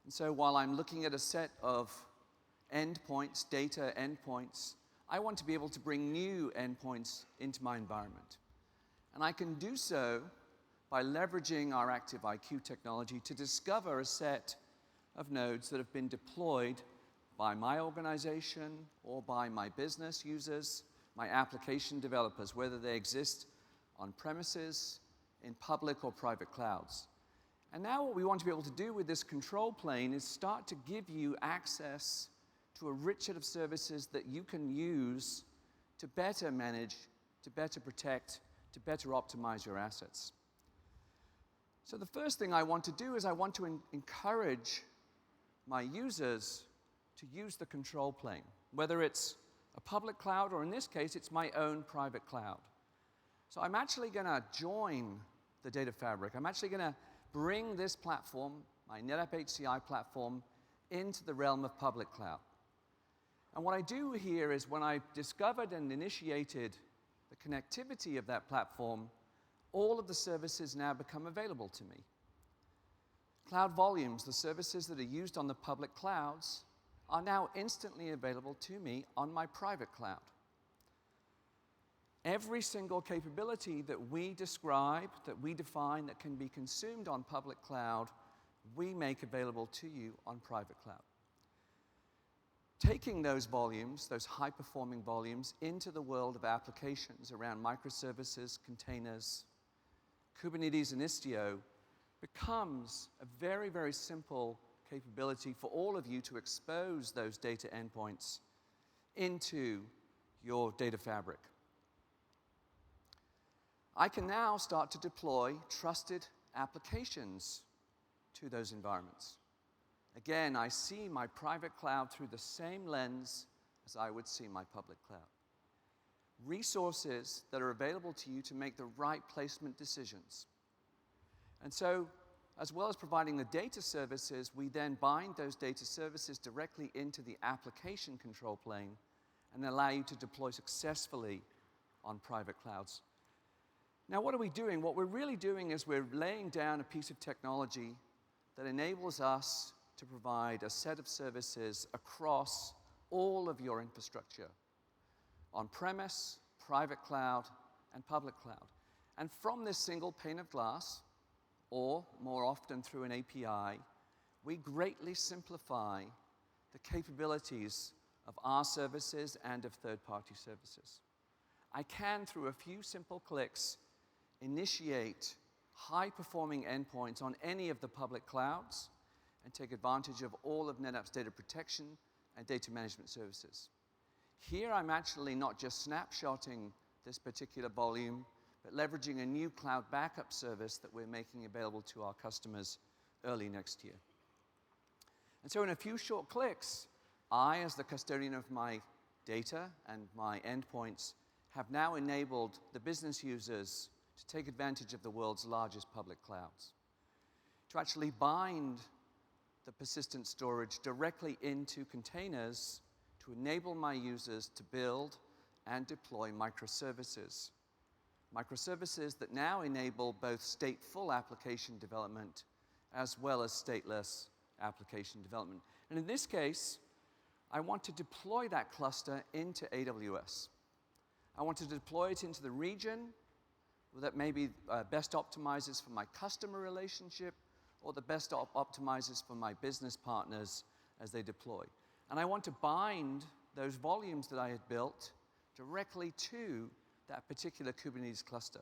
And so while I'm looking at a set of endpoints, data endpoints, I want to be able to bring new endpoints into my environment. And I can do so by leveraging our ActiveIQ technology to discover a set of nodes that have been deployed by my organization or by my business users, my application developers, whether they exist on premises, in public or private clouds. And now what we want to be able to do with this control plane is start to give you access to a rich set of services that you can use to better manage, to better protect, to better optimize your assets. So the first thing I want to do is I want to encourage my users to use the control plane, whether it's a public cloud or in this case, it's my own private cloud. So I'm actually going to join the data fabric. I'm actually going to bring this platform, my NetApp HCI platform, into the realm of public cloud. And what I do here is when I discovered and initiated the connectivity of that platform, all of the services now become available to me. Cloud Volumes, the services that are used on the public clouds, are now instantly available to me on my private cloud. Every single capability that we describe, that we define, that can be consumed on public cloud, we make available to you on private cloud. Taking those volumes, those high-performing volumes, into the world of applications around microservices, containers, Kubernetes, and Istio becomes a very, very simple capability for all of you to expose those data endpoints into your data fabric. I can now start to deploy trusted applications to those environments. Again, I see my private cloud through the same lens as I would see my public cloud. Resources that are available to you to make the right placement decisions. And so, as well as providing the data services, we then bind those data services directly into the application control plane and allow you to deploy successfully on private clouds. Now, what are we doing? What we're really doing is we're laying down a piece of technology that enables us to provide a set of services across all of your infrastructure, on-premise, private cloud, and public cloud. And from this single pane of glass, or more often through an API, we greatly simplify the capabilities of our services and of third-party services. I can, through a few simple clicks, initiate high-performing endpoints on any of the public clouds and take advantage of all of NetApp's data protection and data management services. Here, I'm actually not just snapshotting this particular volume, but leveraging a new cloud backup service that we're making available to our customers early next year. And so in a few short clicks, I, as the custodian of my data and my endpoints, have now enabled the business users to take advantage of the world's largest public clouds, to actually bind the persistent storage directly into containers to enable my users to build and deploy microservices. Microservices that now enable both stateful application development as well as stateless application development. And in this case, I want to deploy that cluster into AWS. I want to deploy it into the region that maybe best optimizes for my customer relationship or that best optimizes for my business partners as they deploy. And I want to bind those volumes that I had built directly to that particular Kubernetes cluster.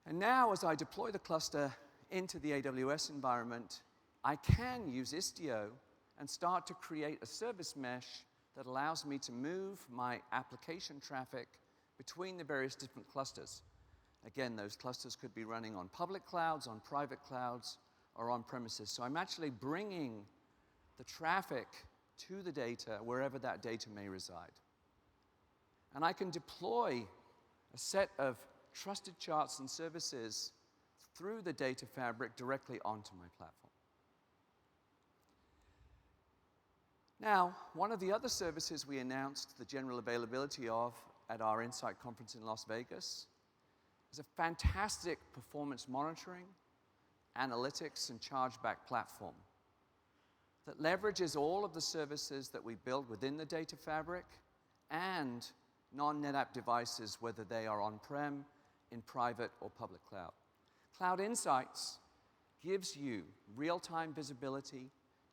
And now, as I deploy the cluster into the AWS environment, I can use Istio and start to create a service mesh that allows me to move my application traffic between the various different clusters. Again, those clusters could be running on public clouds, on private clouds, or on premises. So I'm actually bringing the traffic to the data wherever that data may reside. And I can deploy a set of trusted charts and services through the data fabric directly onto my platform. Now, one of the other services we announced the general availability of at our Insight conference in Las Vegas is a fantastic performance monitoring, analytics, and chargeback platform that leverages all of the services that we build within the data fabric and non-NetApp devices, whether they are on-prem, in private, or public cloud. Cloud Insights gives you real-time visibility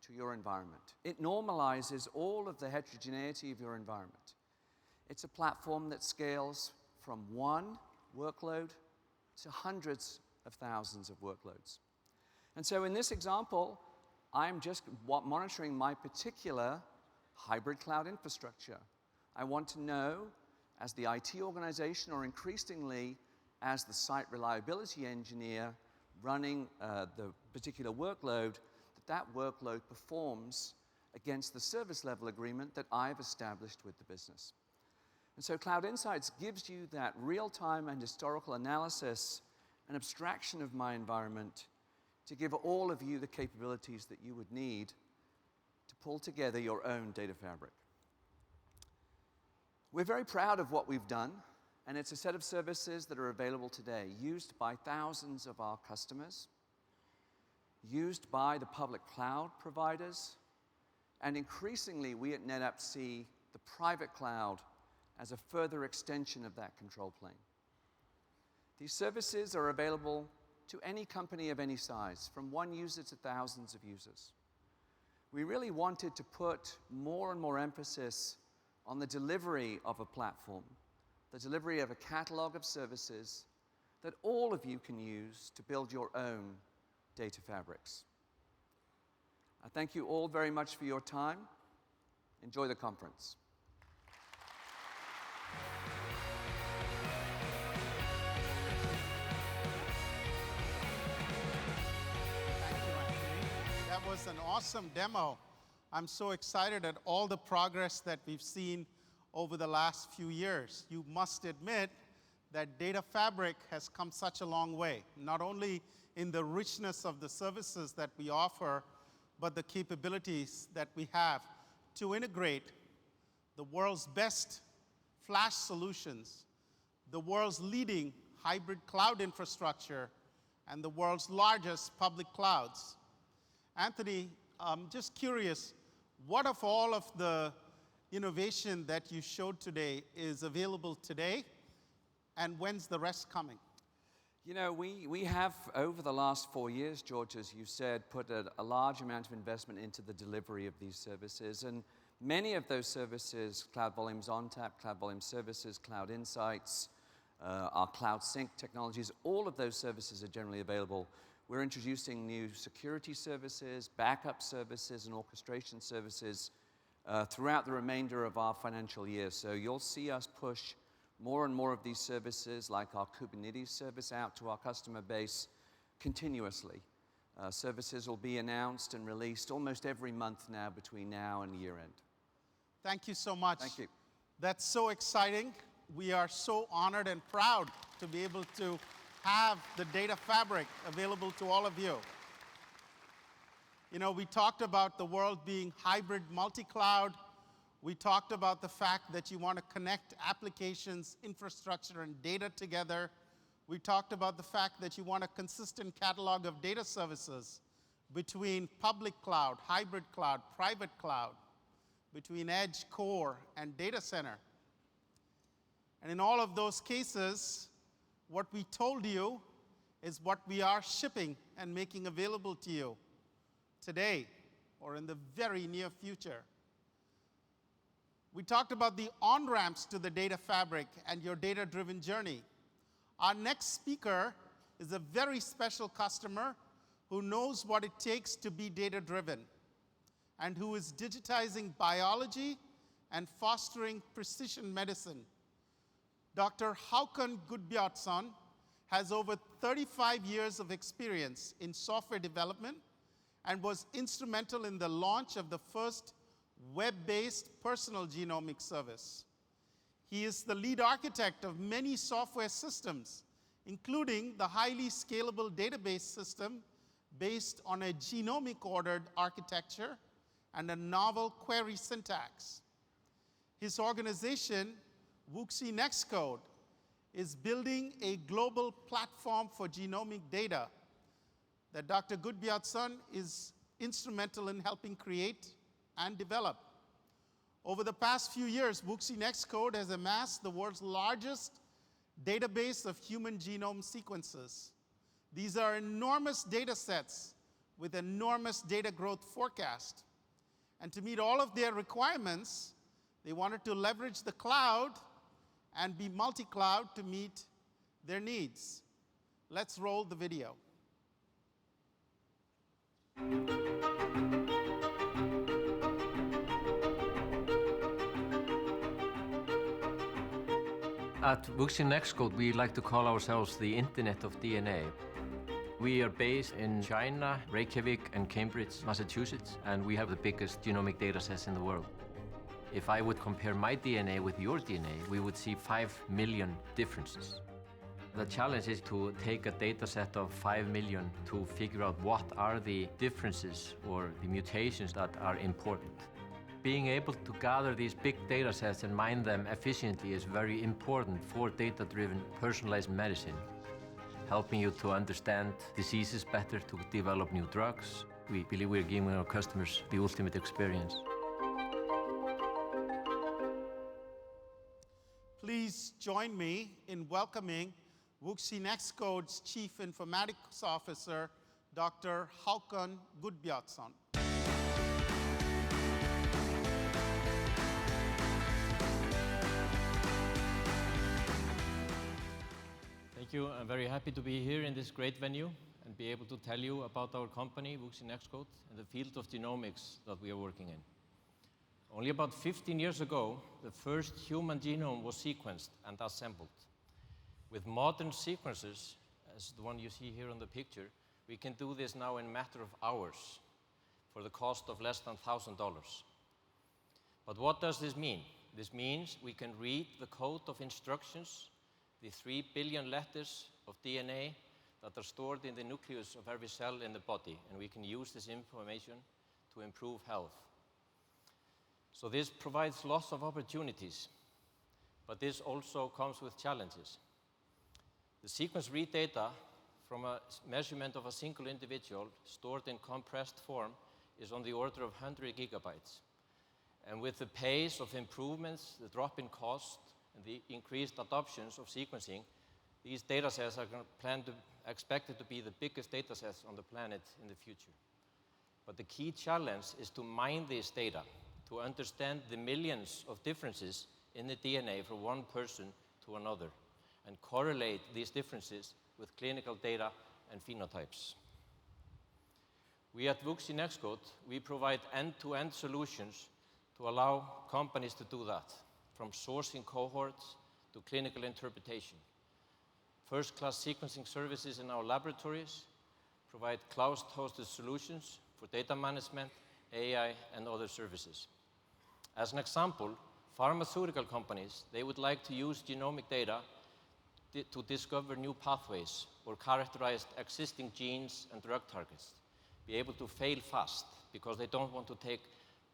to your environment. It normalizes all of the heterogeneity of your environment. It's a platform that scales from one workload to hundreds of thousands of workloads. And so in this example, I'm just monitoring my particular hybrid cloud infrastructure. I want to know, as the IT organization, or increasingly as the site reliability engineer running the particular workload, that workload performs against the service level agreement that I've established with the business. And so Cloud Insights gives you that real-time and historical analysis and abstraction of my environment to give all of you the capabilities that you would need to pull together your own data fabric. We're very proud of what we've done, and it's a set of services that are available today, used by thousands of our customers, used by the public cloud providers, and increasingly we at NetApp see the private cloud as a further extension of that control plane. These services are available to any company of any size, from one user to thousands of users. We really wanted to put more and more emphasis on the delivery of a platform, the delivery of a catalog of services that all of you can use to build your own data fabrics. I thank you all very much for your time. Enjoy the conference. That was an awesome demo. I'm so excited at all the progress that we've seen over the last few years. You must admit that data fabric has come such a long way, not only in the richness of the services that we offer, but the capabilities that we have to integrate the world's best flash solutions, the world's leading hybrid cloud infrastructure, and the world's largest public clouds. Anthony, I'm just curious, what of all of the innovation that you showed today is available today, and when's the rest coming? You know, we have, over the last 4 years, George, as you said, put a large amount of investment into the delivery of these services. And many of those services, Cloud Volumes ONTAP, Cloud Volume Services, Cloud Insights, our Cloud Sync technologies, all of those services are generally available. We're introducing new security services, backup services, and orchestration services throughout the remainder of our financial year. So you'll see us push more and more of these services, like our Kubernetes service, out to our customer base continuously. Services will be announced and released almost every month now between now and year end. Thank you so much. Thank you. That's so exciting. We are so honored and proud to be able to have the data fabric available to all of you. You know, we talked about the world being hybrid multi-cloud. We talked about the fact that you want to connect applications, infrastructure, and data together. We talked about the fact that you want a consistent catalog of data services between public cloud, hybrid cloud, private cloud, between edge, core, and data center. And in all of those cases, what we told you is what we are shipping and making available to you today or in the very near future. We talked about the on-ramps to the data fabric and your data-driven journey. Our next speaker is a very special customer who knows what it takes to be data-driven and who is digitizing biology and fostering precision medicine. Dr. Hákon Guðbjartsson has over 35 years of experience in software development and was instrumental in the launch of the first web-based personal genomic service. He is the lead architect of many software systems, including the highly scalable database system based on a genomic ordered architecture and a novel query syntax. His organization, WuXi NextCODE, is building a global platform for genomic data that Dr. Guðbjartsson is instrumental in helping create and develop. Over the past few years, WuXi NextCODE has amassed the world's largest database of human genome sequences. These are enormous data sets with enormous data growth forecast. And to meet all of their requirements, they wanted to leverage the cloud and be multi-cloud to meet their needs. Let's roll the video. At WuXi NextCODE, we like to call ourselves the Internet of DNA. We are based in China, Reykjavik, and Cambridge, Massachusetts, and we have the biggest genomic data sets in the world. If I would compare my DNA with your DNA, we would see 5 million differences. The challenge is to take a data set of 5 million to figure out what are the differences or the mutations that are important. Being able to gather these big data sets and mine them efficiently is very important for data-driven personalized medicine, helping you to understand diseases better, to develop new drugs. We believe we're giving our customers the ultimate experience. Please join me in welcoming WuXi NextCODE's Chief Informatics Officer, Dr. Hákon Guðbjartsson. Thank you. I'm very happy to be here in this great venue and be able to tell you about our company, WuXi NextCODE, and the field of genomics that we are working in. Only about 15 years ago, the first human genome was sequenced and assembled. With modern sequencers, as the one you see here on the picture, we can do this now in a matter of hours for the cost of less than $1,000. But what does this mean? This means we can read the code of instructions, the 3 billion letters of DNA that are stored in the nucleus of every cell in the body, and we can use this information to improve health. So this provides lots of opportunities, but this also comes with challenges. The sequence read data from a measurement of a single individual stored in compressed form is on the order of 100 gigabytes. And with the pace of improvements, the drop in cost, and the increased adoptions of sequencing, these data sets are expected to be the biggest data sets on the planet in the future. But the key challenge is to mine this data, to understand the millions of differences in the DNA from one person to another, and correlate these differences with clinical data and phenotypes. We at WuXi NextCODE, we provide end-to-end solutions to allow companies to do that, from sourcing cohorts to clinical interpretation. First-class sequencing services in our laboratories provide cloud-hosted solutions for data management, AI, and other services. As an example, pharmaceutical companies, they would like to use genomic data to discover new pathways or characterize existing genes and drug targets, be able to fail fast because they don't want to take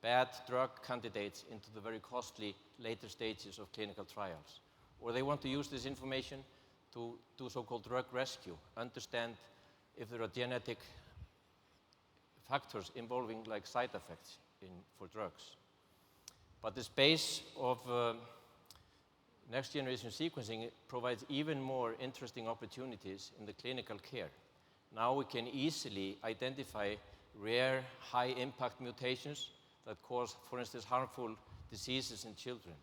bad drug candidates into the very costly later stages of clinical trials. Or they want to use this information to do so-called drug rescue, understand if there are genetic factors involving like side effects for drugs. But the space of next-generation sequencing provides even more interesting opportunities in the clinical care. Now we can easily identify rare, high-impact mutations that cause, for instance, harmful diseases in children,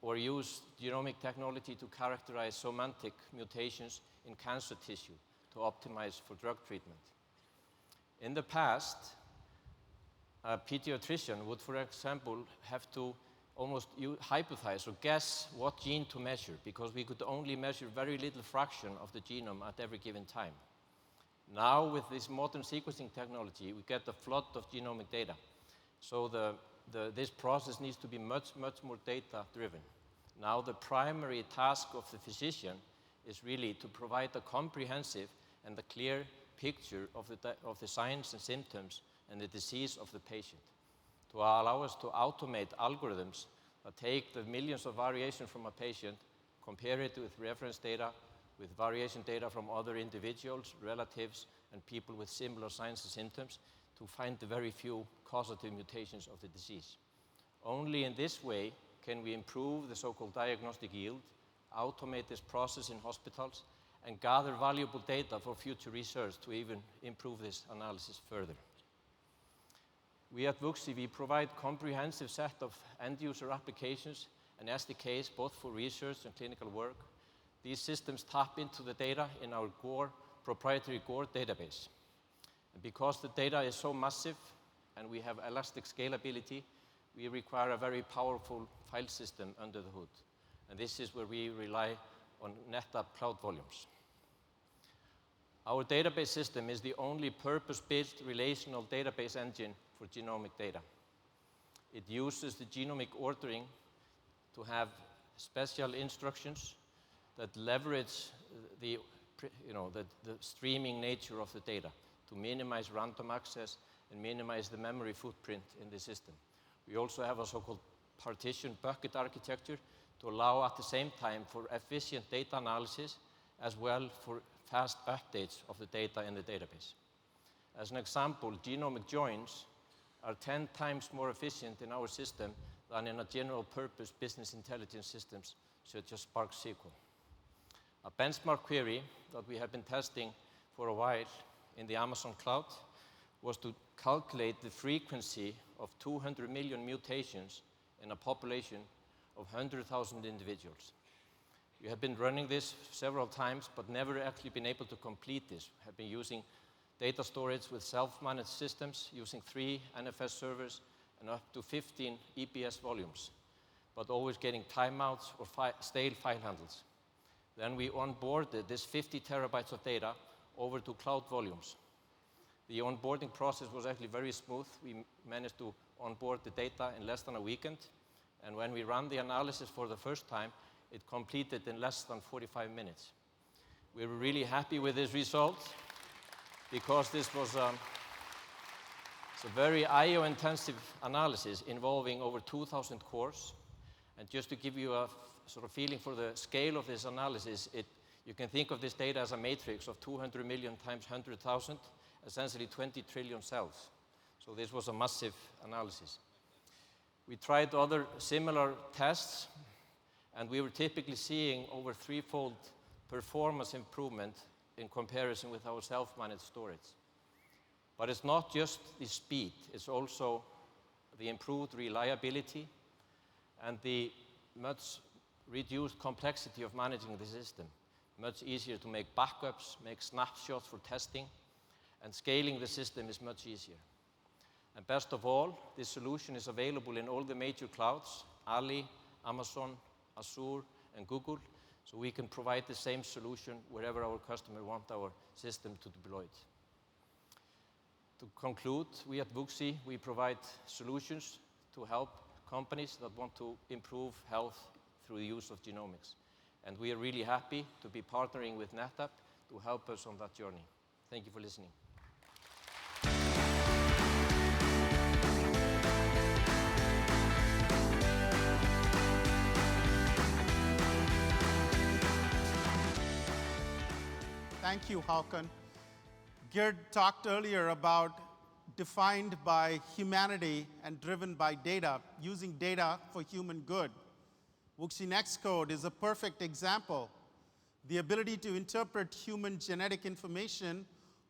or use genomic technology to characterize somatic mutations in cancer tissue to optimize for drug treatment. In the past, a pediatrician would, for example, have to almost hypothesize or guess what gene to measure, because we could only measure very little fraction of the genome at every given time. Now, with this modern sequencing technology, we get a flood of genomic data. So this process needs to be much more data-driven. Now, the primary task of the physician is really to provide a comprehensive and a clear picture of the signs and symptoms and the disease of the patient, to allow us to automate algorithms that take the millions of variations from a patient, compare it with reference data, with variation data from other individuals, relatives, and people with similar signs and symptoms, to find the very few causative mutations of the disease. Only in this way can we improve the so-called diagnostic yield, automate this process in hospitals, and gather valuable data for future research to even improve this analysis further. We at WuXi, we provide comprehensive set of end-user applications and SDKs both for research and clinical work. These systems tap into the data in our proprietary Gerd database. And because the data is so massive and we have elastic scalability, we require a very powerful file system under the hood. And this is where we rely on NetApp cloud volumes. Our database system is the only purpose-built relational database engine for genomic data. It uses the genomic ordering to have special instructions that leverage the streaming nature of the data to minimize random access and minimize the memory footprint in the system. We also have a so-called partition bucket architecture to allow at the same time for efficient data analysis as well for fast updates of the data in the database. As an example, genomic joins are 10 times more efficient in our system than in a general purpose business intelligence systems such as Spark SQL. A benchmark query that we have been testing for a while in the Amazon cloud was to calculate the frequency of 200 million mutations in a population of 100,000 individuals. We have been running this several times, but never actually been able to complete this. We have been using data storage with self-managed systems, using 3 NFS servers and up to 15 EBS volumes, but always getting timeouts or stale file handles. Then we onboarded this 50 terabytes of data over to cloud volumes. The onboarding process was actually very smooth. We managed to onboard the data in less than a weekend, and when we ran the analysis for the first time, it completed in less than 45 minutes. We were really happy with this result because this was it's a very I/O-intensive analysis involving over 2,000 cores. And just to give you a sort of feeling for the scale of this analysis, you can think of this data as a matrix of 200 million times 100,000, essentially 20 trillion cells. So this was a massive analysis. We tried other similar tests, and we were typically seeing over 3-fold performance improvement in comparison with our self-managed storage. But it's not just the speed, it's also the improved reliability and the much reduced complexity of managing the system. Much easier to make backups, make snapshots for testing, and scaling the system is much easier. And best of all, this solution is available in all the major clouds, Ali, Amazon, Azure, and Google, so we can provide the same solution wherever our customer wants our system to deploy it. To conclude, we at WuXi, we provide solutions to help companies that want to improve health through the use of genomics. And we are really happy to be partnering with NetApp to help us on that journey. Thank you for listening. Thank you, Hákon. Gerd talked earlier about defined by humanity and driven by data, using data for human good. WuXi NextCODE is a perfect example. The ability to interpret human genetic information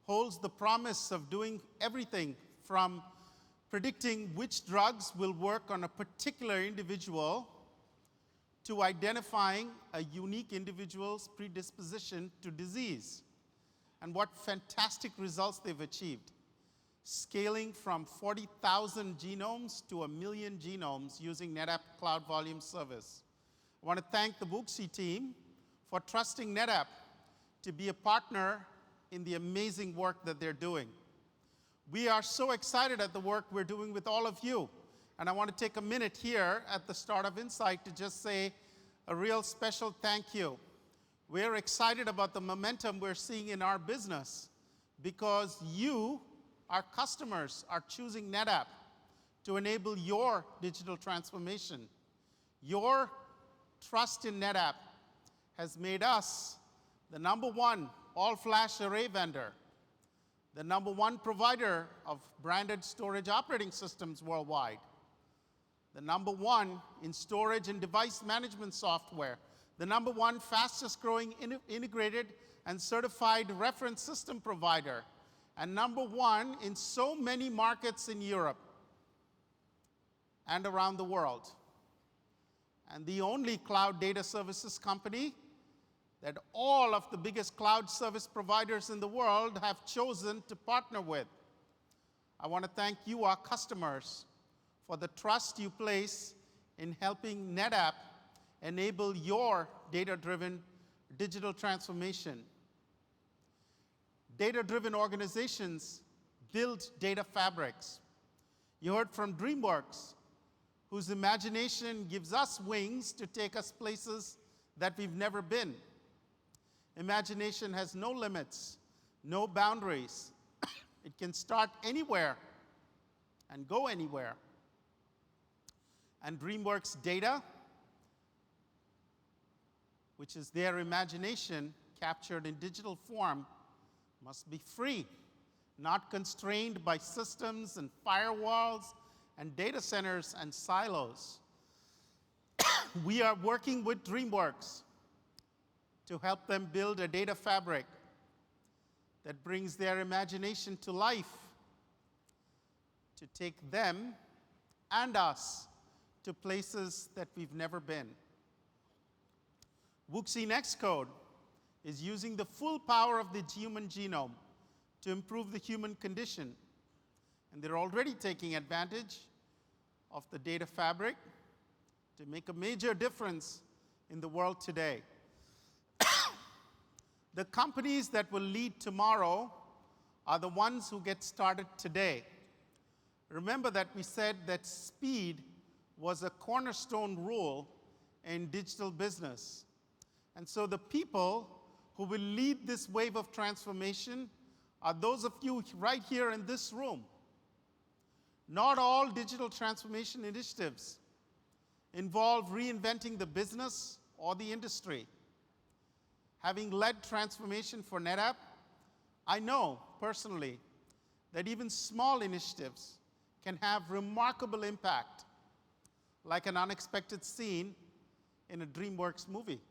holds the promise of doing everything from predicting which drugs will work on a particular individual to identifying a unique individual's predisposition to disease. And what fantastic results they've achieved. Scaling from 40,000 genomes to 1 million genomes using NetApp Cloud Volume Service. I want to thank the WuXi team for trusting NetApp to be a partner in the amazing work that they're doing. We are so excited at the work we're doing with all of you. And I want to take a minute here at the start of Insight to just say a real special thank you. We're excited about the momentum we're seeing in our business because you, our customers, are choosing NetApp to enable your digital transformation. Your trust in NetApp has made us the #1 all-flash array vendor, the #1 provider of branded storage operating systems worldwide, the #1 in storage and device management software, the #1 fastest growing integrated and certified reference system provider, and #1 in so many markets in Europe and around the world. And the only cloud data services company that all of the biggest cloud service providers in the world have chosen to partner with. I want to thank you, our customers, for the trust you place in helping NetApp enable your data-driven digital transformation. Data-driven organizations build data fabrics. You heard from DreamWorks, whose imagination gives us wings to take us places that we've never been. Imagination has no limits, no boundaries. It can start anywhere and go anywhere. And DreamWorks data, which is their imagination captured in digital form, must be free, not constrained by systems and firewalls and data centers and silos. We are working with DreamWorks to help them build a data fabric that brings their imagination to life, to take them and us to places that we've never been. WuXi NextCODE is using the full power of the human genome to improve the human condition. And they're already taking advantage of the data fabric to make a major difference in the world today. The companies that will lead tomorrow are the ones who get started today. Remember that we said that speed was a cornerstone rule in digital business. And so the people who will lead this wave of transformation are those of you right here in this room. Not all digital transformation initiatives involve reinventing the business or the industry. Having led transformation for NetApp, I know personally that even small initiatives can have remarkable impact, like an unexpected scene in a DreamWorks movie.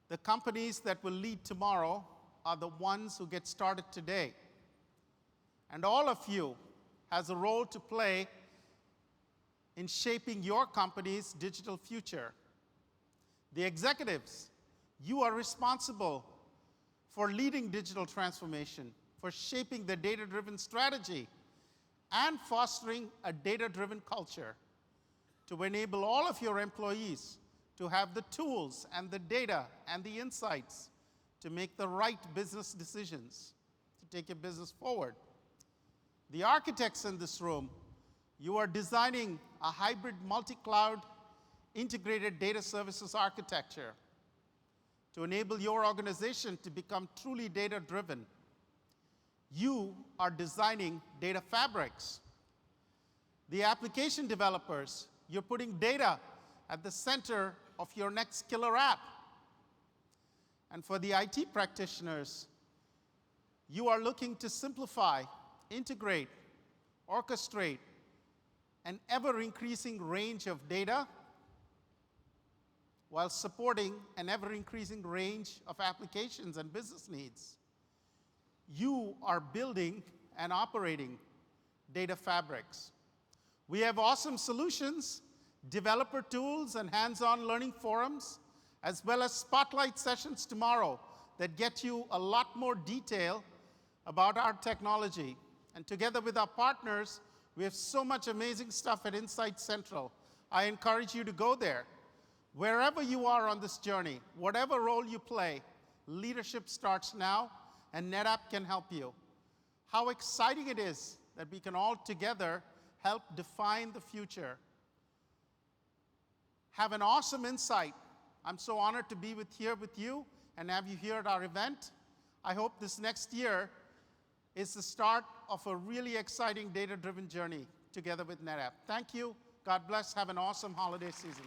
The companies that will lead tomorrow are the ones who get started today. And all of you has a role to play in shaping your company's digital future. The executives, you are responsible for leading digital transformation, for shaping the data-driven strategy, and fostering a data-driven culture to enable all of your employees to have the tools and the data and the insights to make the right business decisions, to take your business forward. The architects in this room, you are designing a hybrid multi-cloud integrated data services architecture to enable your organization to become truly data-driven. You are designing data fabrics. The application developers, you're putting data at the center of your next killer app. And for the IT practitioners, you are looking to simplify, integrate, orchestrate, an ever-increasing range of data while supporting an ever-increasing range of applications and business needs. You are building and operating data fabrics. We have awesome solutions, developer tools, and hands-on learning forums, as well as spotlight sessions tomorrow that get you a lot more detail about our technology. And together with our partners, we have so much amazing stuff at Insight Central. I encourage you to go there. Wherever you are on this journey, whatever role you play, leadership starts now, and NetApp can help you. How exciting it is that we can all together help define the future. Have an awesome Insight. I'm so honored to be here with you and have you here at our event. I hope this next year is the start of a really exciting data-driven journey together with NetApp. Thank you. God bless. Have an awesome holiday season.